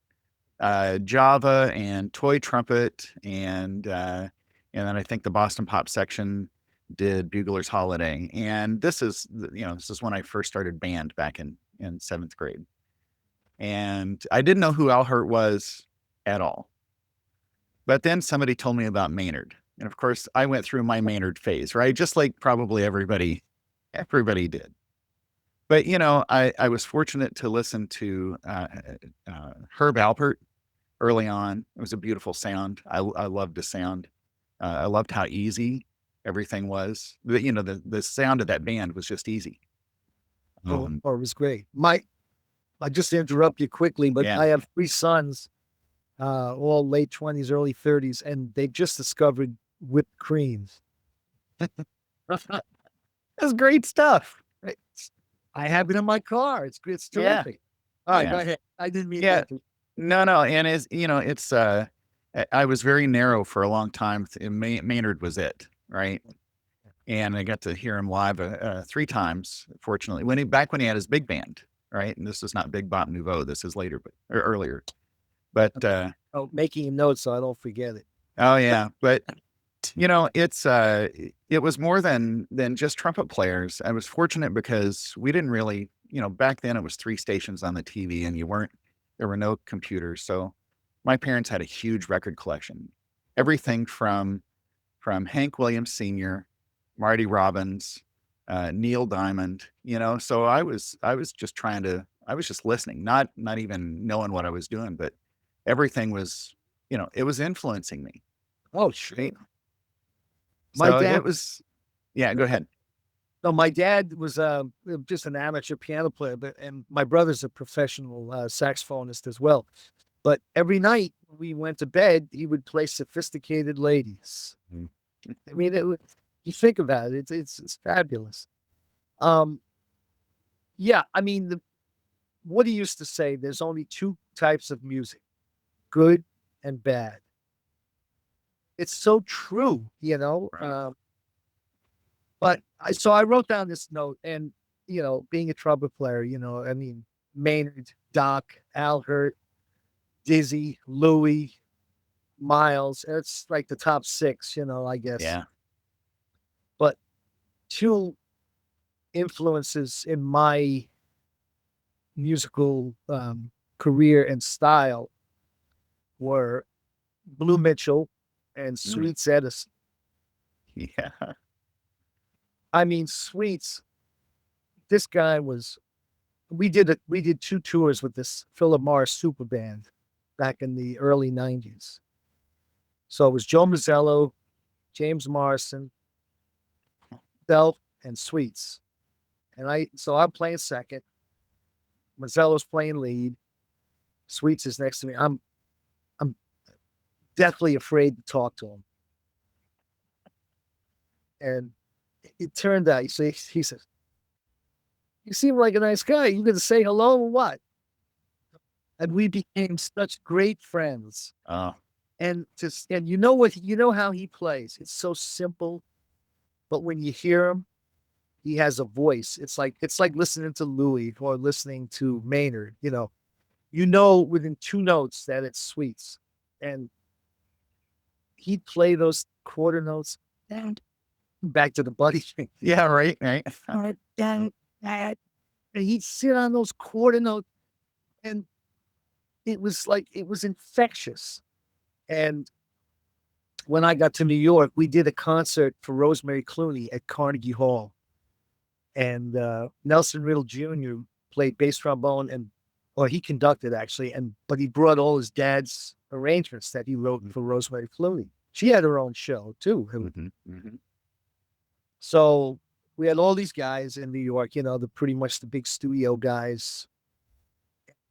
Java and toy trumpet, and then I think the Boston Pop section did Bugler's Holiday. And this is when I first started band back in seventh grade, and I didn't know who Al Hurt was at all. But then somebody told me about Maynard, and of course I went through my Maynard phase, right? Just like probably everybody did. But I was fortunate to listen to Herb Alpert early on. It was a beautiful sound. I loved the sound. I loved how easy everything was. The sound of that band was just easy. Or it was great. I just interrupt you quickly, but Yeah. I have three sons, all late 20s, early 30s, and they've just discovered whipped creams. That's great stuff. Right. I have it in my car. It's Yeah. terrific. All right, go Yeah. ahead. I didn't mean Yeah. that. No. And it's I was very narrow for a long time. Maynard was it, right? And I got to hear him live three times, fortunately. Back when he had his big band, right? And this is not Big Bop Nouveau. This is later, or earlier. But Making a note so I don't forget it. oh yeah, but it was more than just trumpet players. I was fortunate because we didn't really, back then it was three stations on the TV, and there were no computers. So my parents had a huge record collection, everything from Hank Williams Sr., Marty Robbins, Neil Diamond. So I was just listening, not even knowing what I was doing, but everything was, it was influencing me. Oh, sure. Right? My So dad. it was, yeah, go ahead. No, my dad was just an amateur piano player, and my brother's a professional saxophonist as well. But every night we went to bed, he would play Sophisticated Ladies. Mm. I mean, you think about it, it's fabulous. Um, yeah, I mean, what he used to say, there's only two types of music, good and bad. It's so true. Right. But I wrote down this note, and being a trumpet player, I mean, Maynard, Doc, Al Hurt, Dizzy, Louie, Miles. It's like the top six, I guess. Yeah. But two influences in my musical career and style were Blue Mitchell and Mm. Sweets Edison. Yeah. I mean, Sweets, this guy was, we did two tours with this Philip Morris super band back in the early 90s. So it was Joe Mazzello, James Morrison, Belt, and Sweets. So I'm playing second. Mazzello's playing lead. Sweets is next to me. I'm deathly afraid to talk to him. And it turned out, he says, "You seem like a nice guy. You gonna say hello or what?" And we became such great friends. Oh, And you know what? You know how he plays. It's so simple, but when you hear him, he has a voice. It's like listening to Louis or listening to Maynard. You know within two notes that it's Sweets, and he'd play those quarter notes. And back to the buddy thing. yeah, right, right. And he'd sit on those quarter notes, and it was infectious. And when I got to New York, we did a concert for Rosemary Clooney at Carnegie Hall, and Nelson Riddle Jr. played bass trombone, or he conducted actually, but he brought all his dad's arrangements that he wrote for Rosemary Clooney. She had her own show too. Hmm. Hmm. So we had all these guys in New York, the pretty much the big studio guys.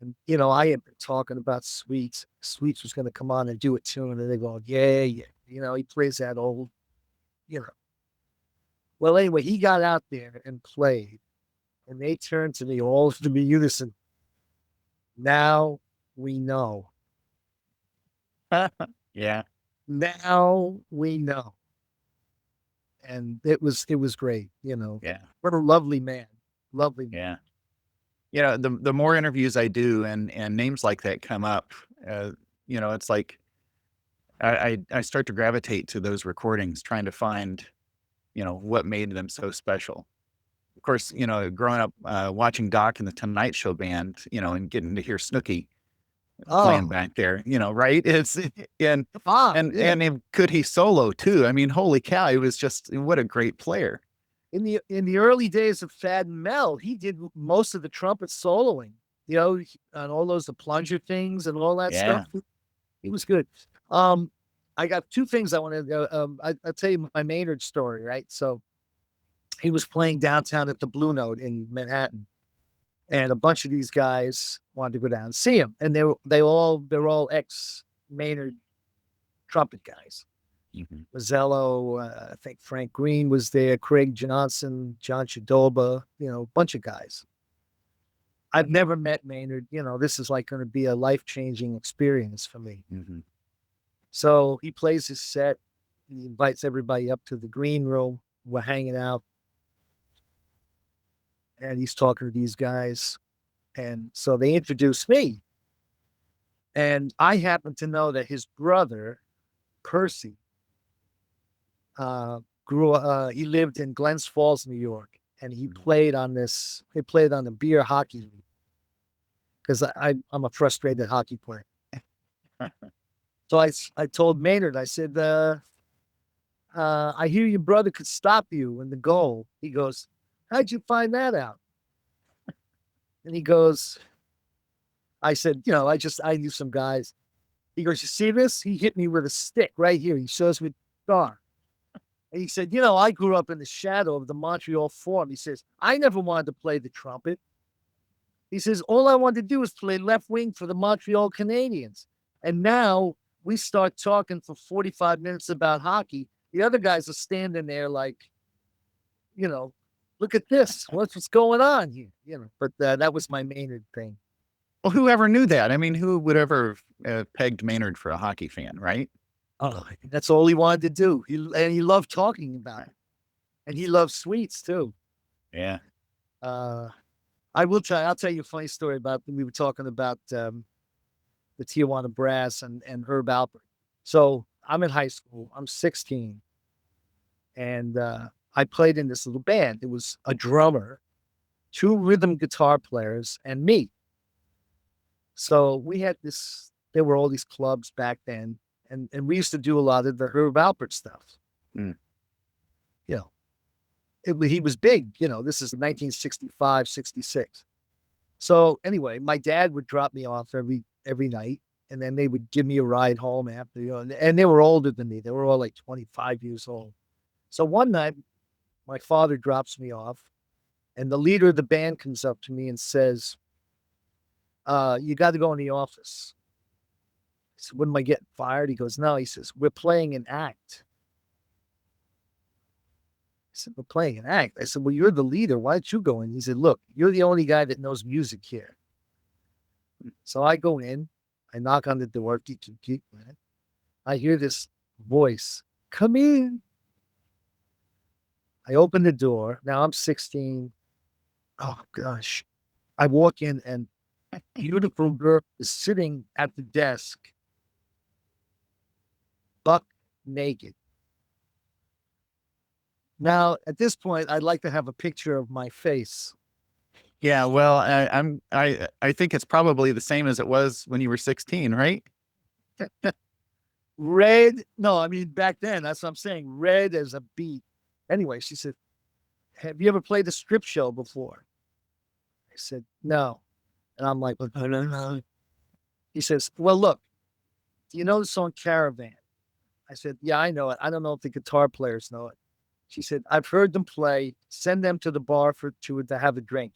And I had been talking about Sweets. Sweets was going to come on and do a tune, and they go, yeah, yeah. He plays that old, you know. Well, anyway, he got out there and played, and they turned to me all to be unison. Now we know. Yeah, Now we know. And it was great. yeah, What a lovely man. Lovely man. yeah. The more interviews I do and names like that come up, uh, it's like I start to gravitate to those recordings, trying to find, what made them so special. Of course, growing up watching Doc and the Tonight Show band, and getting to hear Snooki playing Oh, back there, right? It's and yeah. could he solo too? I mean, holy cow, he was just what a great player. In the early days of Fad and Mel, he did most of the trumpet soloing, on all those the plunger things and all that stuff. Yeah. He was good. Um, I got two things I want to. I'll tell you my Maynard story, right? So he was playing downtown at the Blue Note in Manhattan, and a bunch of these guys wanted to go down and see him, and they're all ex Maynard trumpet guys. Hmm. Mazzello, I think Frank Green was there, Craig Johnson, John Chidoba, a bunch of guys. I've never met Maynard. This is like going to be a life-changing experience for me. Hmm. So he plays his set. He invites everybody up to the green room. We're hanging out, and he's talking to these guys. And so they introduce me. And I happen to know that his brother, Percy, he lived in Glens Falls, New York, and he played on the beer hockey league, because I'm a frustrated hockey player. So I told Maynard, I said, I hear your brother could stop you in the goal. He goes, how'd you find that out? And he goes, I said, I knew some guys. He goes, you see this? He hit me with a stick right here. He shows me the star. And he said, I grew up in the shadow of the Montreal Forum. He says, I never wanted to play the trumpet. He says, all I wanted to do was play left wing for the Montreal Canadiens. And now we start talking for 45 minutes about hockey. The other guys are standing there like, look at this. What's going on here? But that was my Maynard thing. Well, whoever knew that? I mean, who would ever pegged Maynard for a hockey fan, right? Oh, that's all he wanted to do. He loved talking about it. And he loved Sweets too. Yeah. Uh, I'll tell you a funny story about, we were talking about the Tijuana Brass and Herb Alpert. So I'm in high school. I'm 16. And I played in this little band. It was a drummer, two rhythm guitar players, and me. So we had this, there were all these clubs back then, and we used to do a lot of the Herb Alpert stuff. Mm. You know, he was big, this is 1965, 66. So anyway, my dad would drop me off every night, and then they would give me a ride home after, and they were older than me. They were all like 25 years old. So one night, my father drops me off, and the leader of the band comes up to me and says, you got to go in the office. I said, when am I getting fired? He goes, no. He says, we're playing an act. I said, we're playing an act. I said, well, you're the leader. Why don't you go in? He said, look, you're the only guy that knows music here. So I go in, I knock on the door. I hear this voice, come in. I open the door. Now I'm 16. Oh, gosh. I walk in, and a beautiful girl is sitting at the desk, buck naked. Now, at this point, I'd like to have a picture of my face. Yeah, well, I think it's probably the same as it was when you were 16, right? Red. No, I mean, back then, that's what I'm saying. Red as a beet. Anyway, she said, have you ever played a strip show before? I said, no. And I'm like, no. He says, well, look, do you know the song Caravan? I said, yeah, I know it. I don't know if the guitar players know it. She said, I've heard them play. Send them to the bar to have a drink.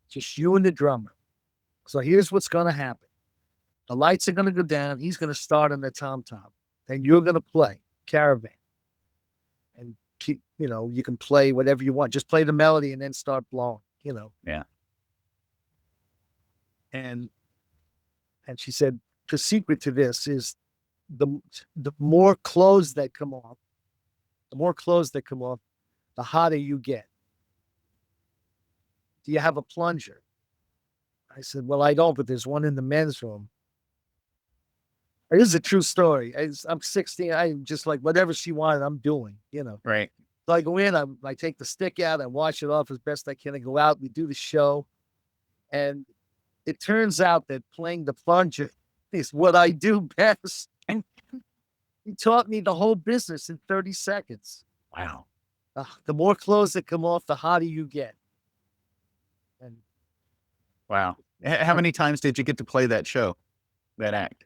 Just you and the drummer. So here's what's going to happen. The lights are going to go down. He's going to start on the tom-tom. Then you're going to play Caravan. And keep, you can play whatever you want. Just play the melody and then start blowing, Yeah. And she said, the secret to this is the more clothes that come off, the hotter you get. Do you have a plunger? I said, well, I don't, but there's one in the men's room. This is a true story. I'm 16. I'm just like, whatever she wanted, I'm doing, Right. So I go in, I take the stick out, I wash it off as best I can. I go out, we do the show. And it turns out that playing the plunger is what I do best. And he taught me the whole business in 30 seconds. Wow. The more clothes that come off, the hotter you get. And Wow. How many times did you get to play that show, that act?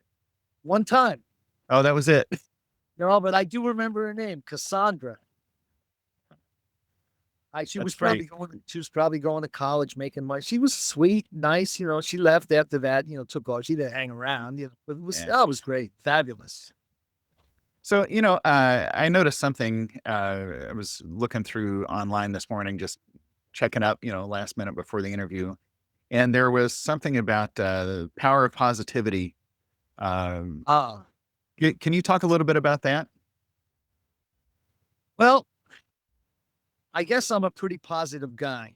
one time. Oh, that was it. But I do remember her name, Cassandra. She was probably going to college, making money. She was sweet, nice. She left after that. Took off. She didn't hang around. But it was great, fabulous. So, I noticed something. I was looking through online this morning, just checking up, last minute before the interview, and there was something about the power of positivity. Can you talk a little bit about that? Well, I guess I'm a pretty positive guy.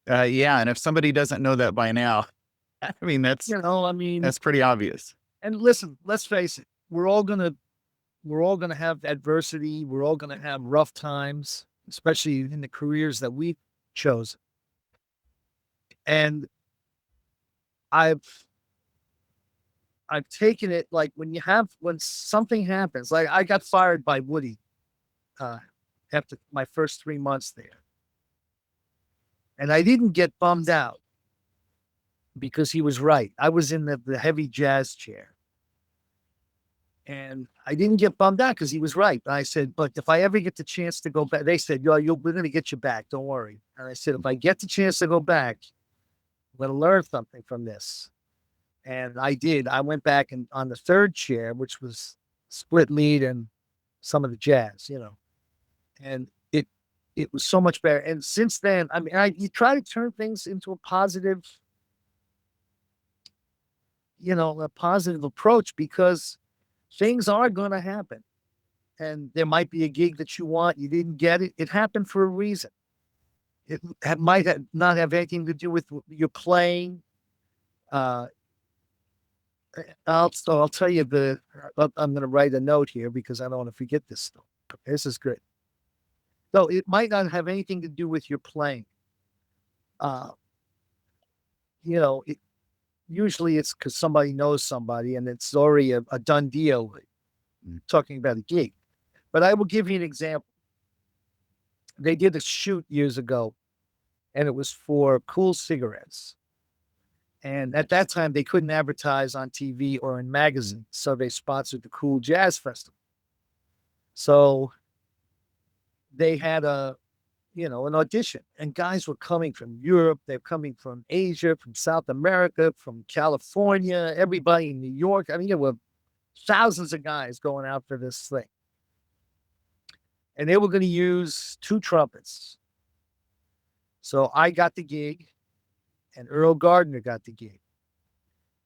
Yeah, and if somebody doesn't know that by now, I mean that's pretty obvious. And listen, let's face it, we're all gonna have adversity. We're all gonna have rough times, especially in the careers that we've chosen. And I've taken it like when something happens, like I got fired by Woody after my first 3 months there. And I didn't get bummed out because he was right. I was in the heavy jazz chair. And I didn't get bummed out because he was right. And I said, but if I ever get the chance to go back, they said, we're going to get you back. Don't worry. And I said, if I get the chance to go back, I'm going to learn something from this. And I did. I went back on the third chair, which was split lead and some of the jazz, and it was so much better. And since then, you try to turn things into a positive, a positive approach, because things are going to happen. And there might be a gig that you want, you didn't get it. It happened for a reason. It might not have anything to do with your playing. I'll tell you I'm going to write a note here because I don't want to forget this stuff. This is good. So it might not have anything to do with your playing. you know, usually it's because somebody knows somebody and it's already a done deal. Talking about a gig, but I will give you an example. They did a shoot years ago, and it was for Cool Cigarettes. And at that time, they couldn't advertise on TV or in magazines, so they sponsored the Cool Jazz Festival. So they had an audition, and guys were coming from Europe, they're coming from Asia, from South America, from California, everybody in New York. I mean, there were thousands of guys going out for this thing, and they were going to use two trumpets. So I got the gig, and Earl Gardner got the gig.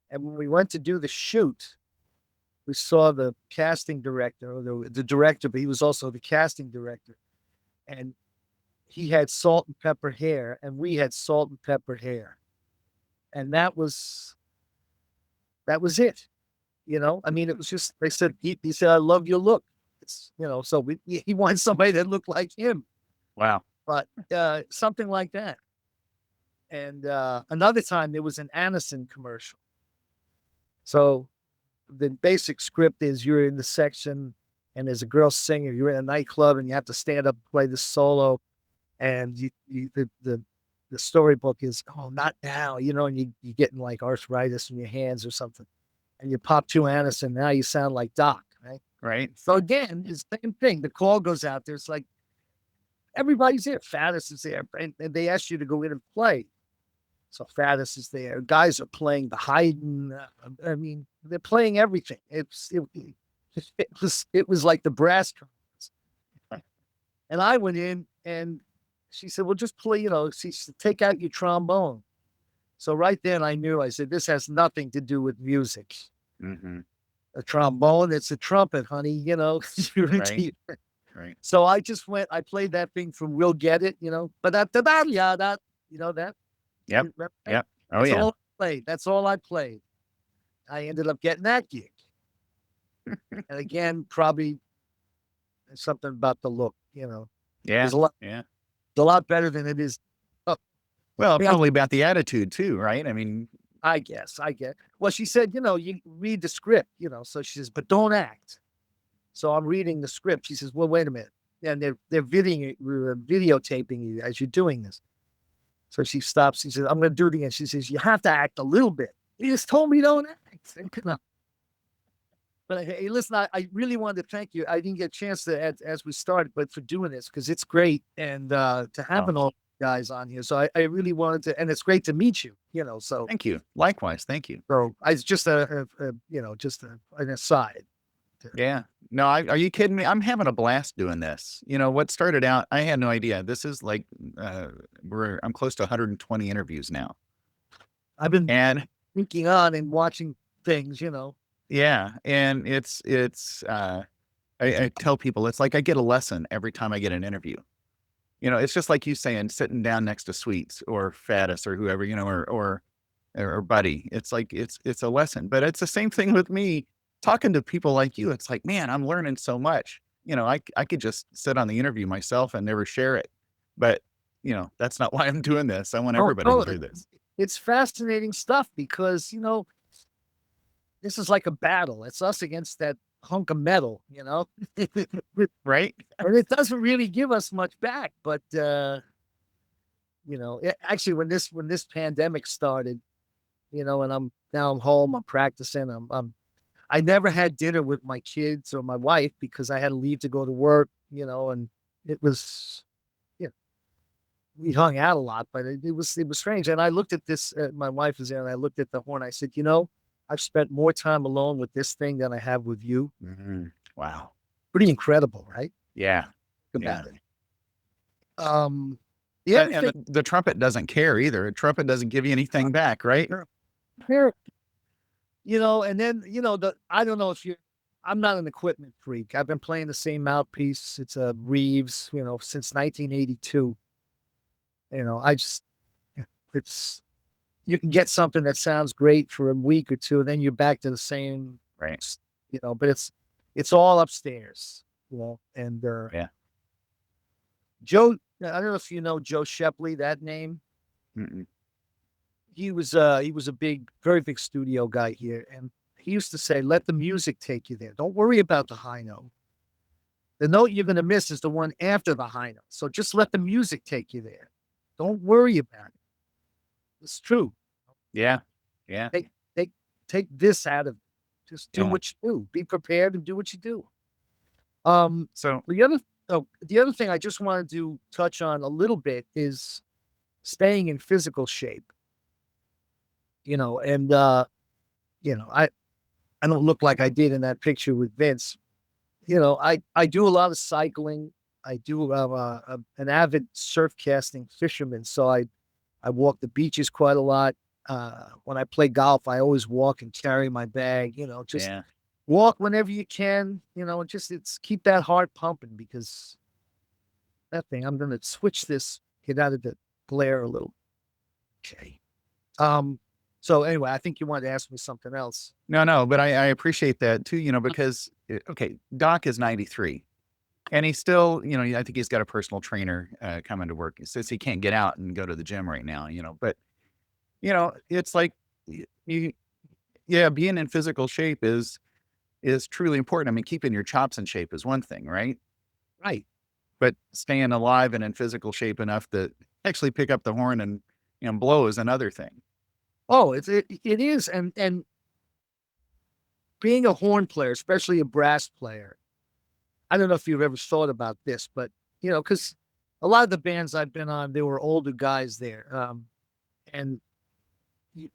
And when we went to do the shoot, we saw the casting director, or the director, but he was also the casting director. And he had salt and pepper hair, and we had salt and pepper hair. And that was it. I mean, it was just, they said, he said, I love your look. So he wanted somebody that looked like him, Wow. but something like that. And another time there was an Anison commercial. So the basic script is you're in the section and there's a girl singer, you're in a nightclub and you have to stand up and play the solo. And the storybook is, oh, not now, and you're getting like arthritis in your hands or something. And you pop two Anison, now you sound like Doc, right? Right. So again, it's the same thing. The call goes out there. It's like everybody's there. Faddis is there. And they ask you to go in and play. So Faddis is there. Guys are playing the Haydn. I mean, they're playing everything. It was like the brass trumpets. And I went in and she said, well, just play, she said, take out your trombone. So right then I knew, I said, this has nothing to do with music. Mm-hmm. A trombone, it's a trumpet, honey, Right. Right. So I just went, I played that thing from We'll Get It, but that, that. Yep. Yep. Oh, That's yeah. all I played. That's all I played. I ended up getting that gig. And again, probably something about the look, Yeah. There's a lot, Yeah. it's a lot better than it is. Oh, Well, yeah, probably about the attitude too, right? I mean, I get. Well, she said, you read the script, so she says, but don't act. So I'm reading the script. She says, well, wait a minute. And they're videotaping you as you're doing this. So she stops. She says, I'm going to do it again. She says, you have to act a little bit. He just told me don't act. But hey, listen, I really wanted to thank you. I didn't get a chance to, as we started, but for doing this, because it's great. And to have an all guys on here. So I really wanted to, and it's great to meet you, so. thank you. Likewise. Thank you. So it's just an aside. Yeah. No, are you kidding me? I'm having a blast doing this. What started out, I had no idea. This is like, I'm close to 120 interviews now. I've been thinking on and watching things, Yeah. And I tell people, it's like I get a lesson every time I get an interview. It's just like you saying, sitting down next to Sweets or Faddis or whoever, or Buddy. It's like, it's a lesson, but it's the same thing with me talking to people like you. It's like, man, I'm learning so much. I could just sit on the interview myself and never share it, but that's not why I'm doing this. I want everybody to do this. It's fascinating stuff because, this is like a battle. It's us against that hunk of metal, Right. And it doesn't really give us much back, but actually when this pandemic started, and I'm home, I'm practicing, I never had dinner with my kids or my wife because I had to leave to go to work, and it was, we hung out a lot, but it was strange. And I looked at this, my wife was there and I looked at the horn. I said, I've spent more time alone with this thing than I have with you. Mm-hmm. Wow. Pretty incredible, right? Yeah. About it. And the trumpet doesn't care either. A trumpet doesn't give you anything back, right? And then, I don't know if I'm not an equipment freak. I've been playing the same mouthpiece. It's a Reeves, since 1982. You can get something that sounds great for a week or two, and then you're back to the same, right. But it's all upstairs, and, yeah. Joe, I don't know if you know Joe Shepley, that name. Mm-mm. he was a very big studio guy here, and he used to say, "Let the music take you there. Don't worry about the high note. The note you're gonna miss is the one after the high note. So just let the music take you there. Don't worry about it." It's true. Yeah. Yeah. Take take take this out of it. Just do Yeah. what you do. Be prepared and do what you do. Um, So, the other thing I just wanted to touch on a little bit is staying in physical shape. And I don't look like I did in that picture with Vince. I do a lot of cycling. I do an avid surf casting fisherman, so I walk the beaches quite a lot. When I play golf, I always walk and carry my bag. Just yeah. walk whenever you can. It's keep that heart pumping because that thing. I'm gonna switch this. Get out of the glare a little. Okay. So anyway, I think you wanted to ask me something else. No, no, but I appreciate that too, because, okay, Doc is 93 and he's still, I think he's got a personal trainer coming to work. He says he can't get out and go to the gym right now, but, it's like, you, yeah, being in physical shape is truly important. I mean, keeping your chops in shape is one thing, right? Right. But staying alive and in physical shape enough to actually pick up the horn and, blow is another thing. Oh, it is, and being a horn player, especially a brass player, I don't know if you've ever thought about this, but because a lot of the bands I've been on, there were older guys there, and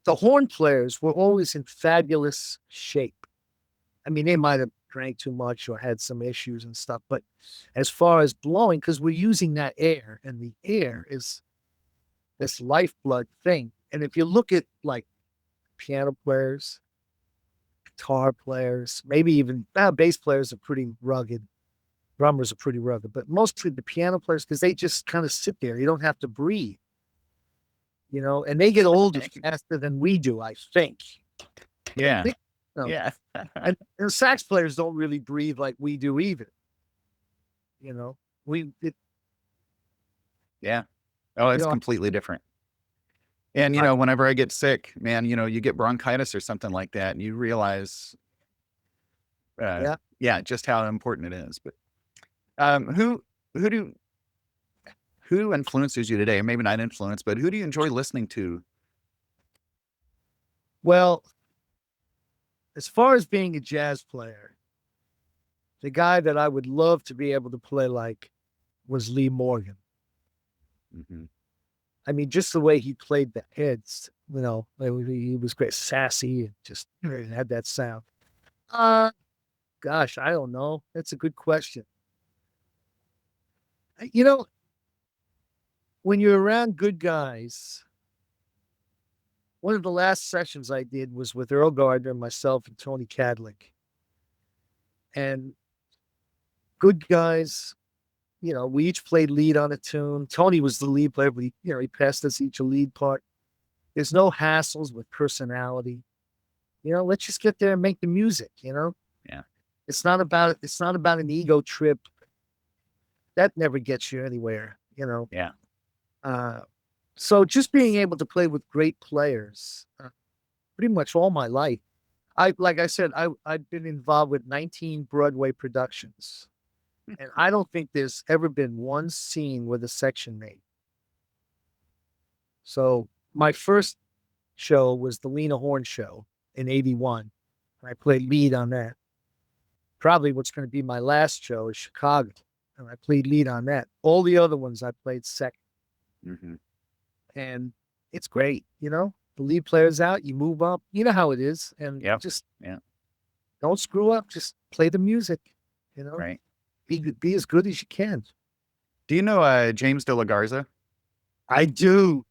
the horn players were always in fabulous shape. I mean, they might have drank too much or had some issues and stuff, but as far as blowing, because we're using that air, and the air is this lifeblood thing. And if you look at like piano players, guitar players, maybe even bass players are pretty rugged. Drummers are pretty rugged, but mostly the piano players because they just kind of sit there. You don't have to breathe, and they get older faster than we do, I think. Yeah. Think- no. Yeah. And sax players don't really breathe like we do either. We, it, Yeah. Oh, you it's know, completely different. And, I, whenever I get sick, man, you get bronchitis or something like that, and you realize, yeah. yeah, just how important it is. But who who do who influences you today? Or maybe not influence, but who do you enjoy listening to? Well, as far as being a jazz player, the guy that I would love to be able to play like was Lee Morgan. Mhm. I mean, just the way he played the heads, he was great, sassy, and just had that sound. Uh, Gosh, I don't know. That's a good question. You know, when you're around good guys, one of the last sessions I did was with Earl Gardner, myself, and Tony Cadlick. And good guys, we each played lead on a tune. Tony was the lead player, but he passed us each a lead part. There's no hassles with personality. Let's just get there and make the music. Yeah. It's not about an ego trip. That never gets you anywhere. Yeah. Uh, so just being able to play with great players, pretty much all my life. Like I said, I've been involved with 19 Broadway productions, and I don't think there's ever been one scene with a section made. So my first show was the Lena Horne show in '81. I played lead on that. Probably what's going to be my last show is Chicago, and I played lead on that. All the other ones I played second, Hmm. and it's great. The lead player's out, you move up. You know how it is, and Yep. just Yeah. don't screw up. Just play the music. Right. Be as good as you can. Do you know James De La Garza? I do.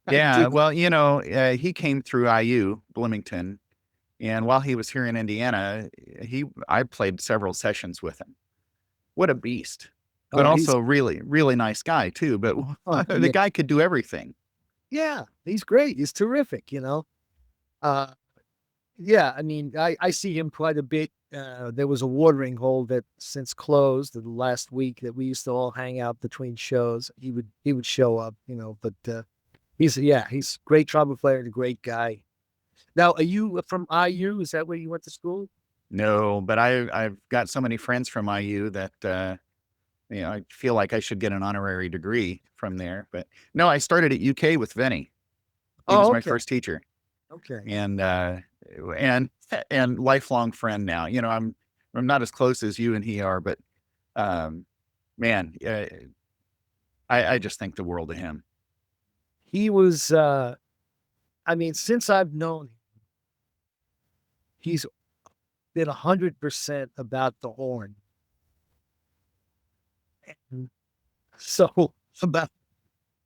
I Yeah. do. Well, he came through IU Bloomington, and while he was here in Indiana, I played several sessions with him. What a beast! But Oh, he's also really, really nice guy too. But the yeah, guy could do everything. yeah. He's great. He's terrific. Uh, yeah. I mean, I see him quite a bit. There was a watering hole that since closed the last week that we used to all hang out between shows. He would show up. But He's a great trumpet player and a great guy. Now, are you from IU? Is that where you went to school? No, but I've got so many friends from IU that I feel like I should get an honorary degree from there. But no, I started at UK with Vinny. He was Oh, my okay. first teacher, Okay. and and and lifelong friend now. I'm not as close as you and he are, but um, man, I just think the world of him. He was, I mean, since I've known him, he's been 100% about the horn. And so about,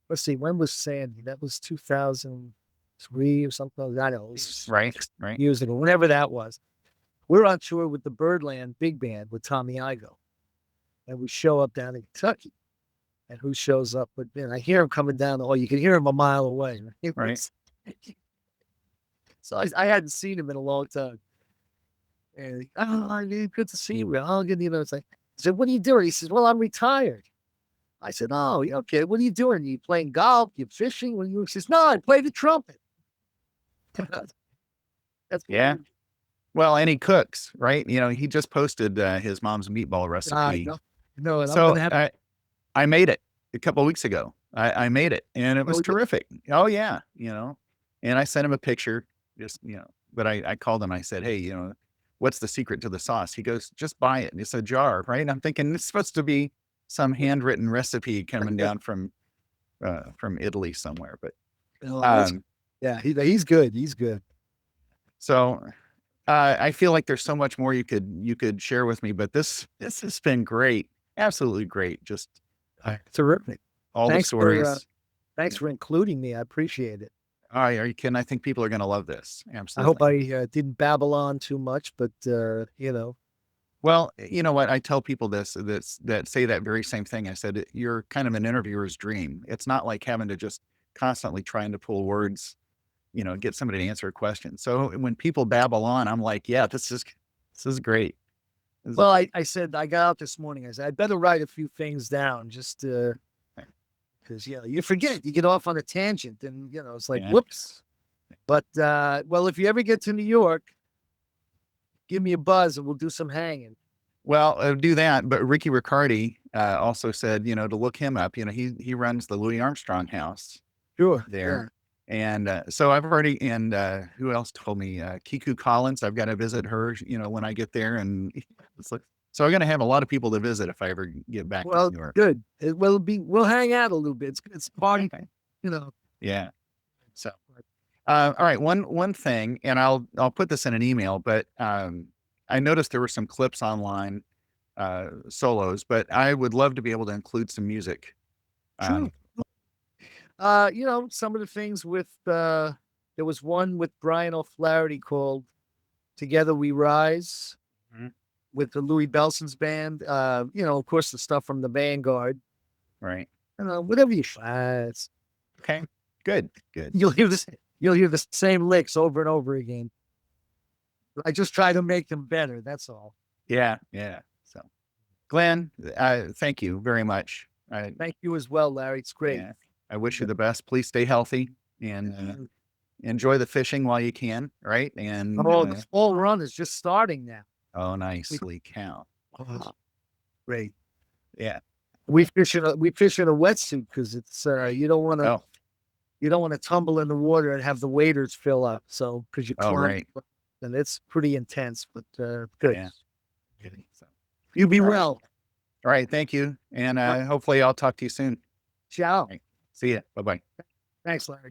let's see, when was Sandy? That was 2003 or something. I don't know. It was Right, right, years ago, whenever that was. We're on tour with the Birdland Big Band with Tommy Igoe. And we show up down in Kentucky. And who shows up? But then I hear him coming down. Oh, you can hear him a mile away. right. So I hadn't seen him in a long time. And good to see you. Oh, good, it's like, I said, what are you doing? He says, well, I'm retired. I said, oh, yeah, okay. What are you doing? You playing golf? You fishing? What He says, no, I play the trumpet. That's Yeah. Well, and he cooks, right? He just posted his mom's meatball I recipe. know. No, and I'm So gonna have I made it a couple of weeks ago. I made it, and it was oh, yeah. terrific. Oh yeah, and I sent him a picture. Just but I called him. I said, hey, what's the secret to the sauce? He goes, just buy it. It's a jar, right? And I'm thinking it's supposed to be some handwritten recipe coming down from Italy somewhere. But Oh, um, yeah, he's good. He's good. so I feel like there's so much more you could share with me, but this has been great, absolutely great. Just Terrific. all the Thanks for stories. thanks for including me. I appreciate it. Are you kidding? I think people are going to love this. I hope Absolutely. I didn't babble on too much, but Well, you know what? I tell people that say that very same thing. I said, you're kind of an interviewer's dream. It's not like having to just constantly trying to pull words, get somebody to answer a question. So when people babble on, I'm like, yeah, this is great. This is well, great. I said I got out this morning. I said I better write a few things down just because you forget, you get off on a tangent, and it's like Yeah. whoops. But well, if you ever get to New York, give me a buzz and we'll do some hanging. Well, do that. But Ricky Riccardi also said, to look him up. He runs the Louis Armstrong House Sure. there. Yeah. And so I've already, and who else told me? Kiku Collins. I've got to visit her, when I get there. And it's like, so I'm going to have a lot of people to visit if I ever get back to Well, New York. good. We'll hang out a little bit. It's party, Okay. you know. Yeah. So, all right. One thing, and I'll put this in an email, but I noticed there were some clips online, solos, but I would love to be able to include some music. True. Some of the things with there was one with Brian O'Flaherty called Together We Rise Mhm. with the Louis Belson's band. Of course the stuff from the Vanguard. Right. Whatever you Okay. Good. Good. you'll hear the same licks over and over again. I just try to make them better. That's all. Yeah. Yeah. So, Glenn, thank you very much. Thank you as well, Larry. It's great. Yeah. I wish you the best. Please stay healthy and enjoy the fishing while you can. Right. And Oh, the fall run is just starting now. oh, nicely cow. Oh, great. Yeah. We fish in a wetsuit because it's Oh. you don't want to tumble in the water and have the waders fill up. So because you Oh, climb right. and it's pretty intense, but good. Yeah. So, You be all right. well. All right. Thank you. And hopefully I'll talk to you soon. Ciao. All right. See ya. Bye bye. Thanks, Larry.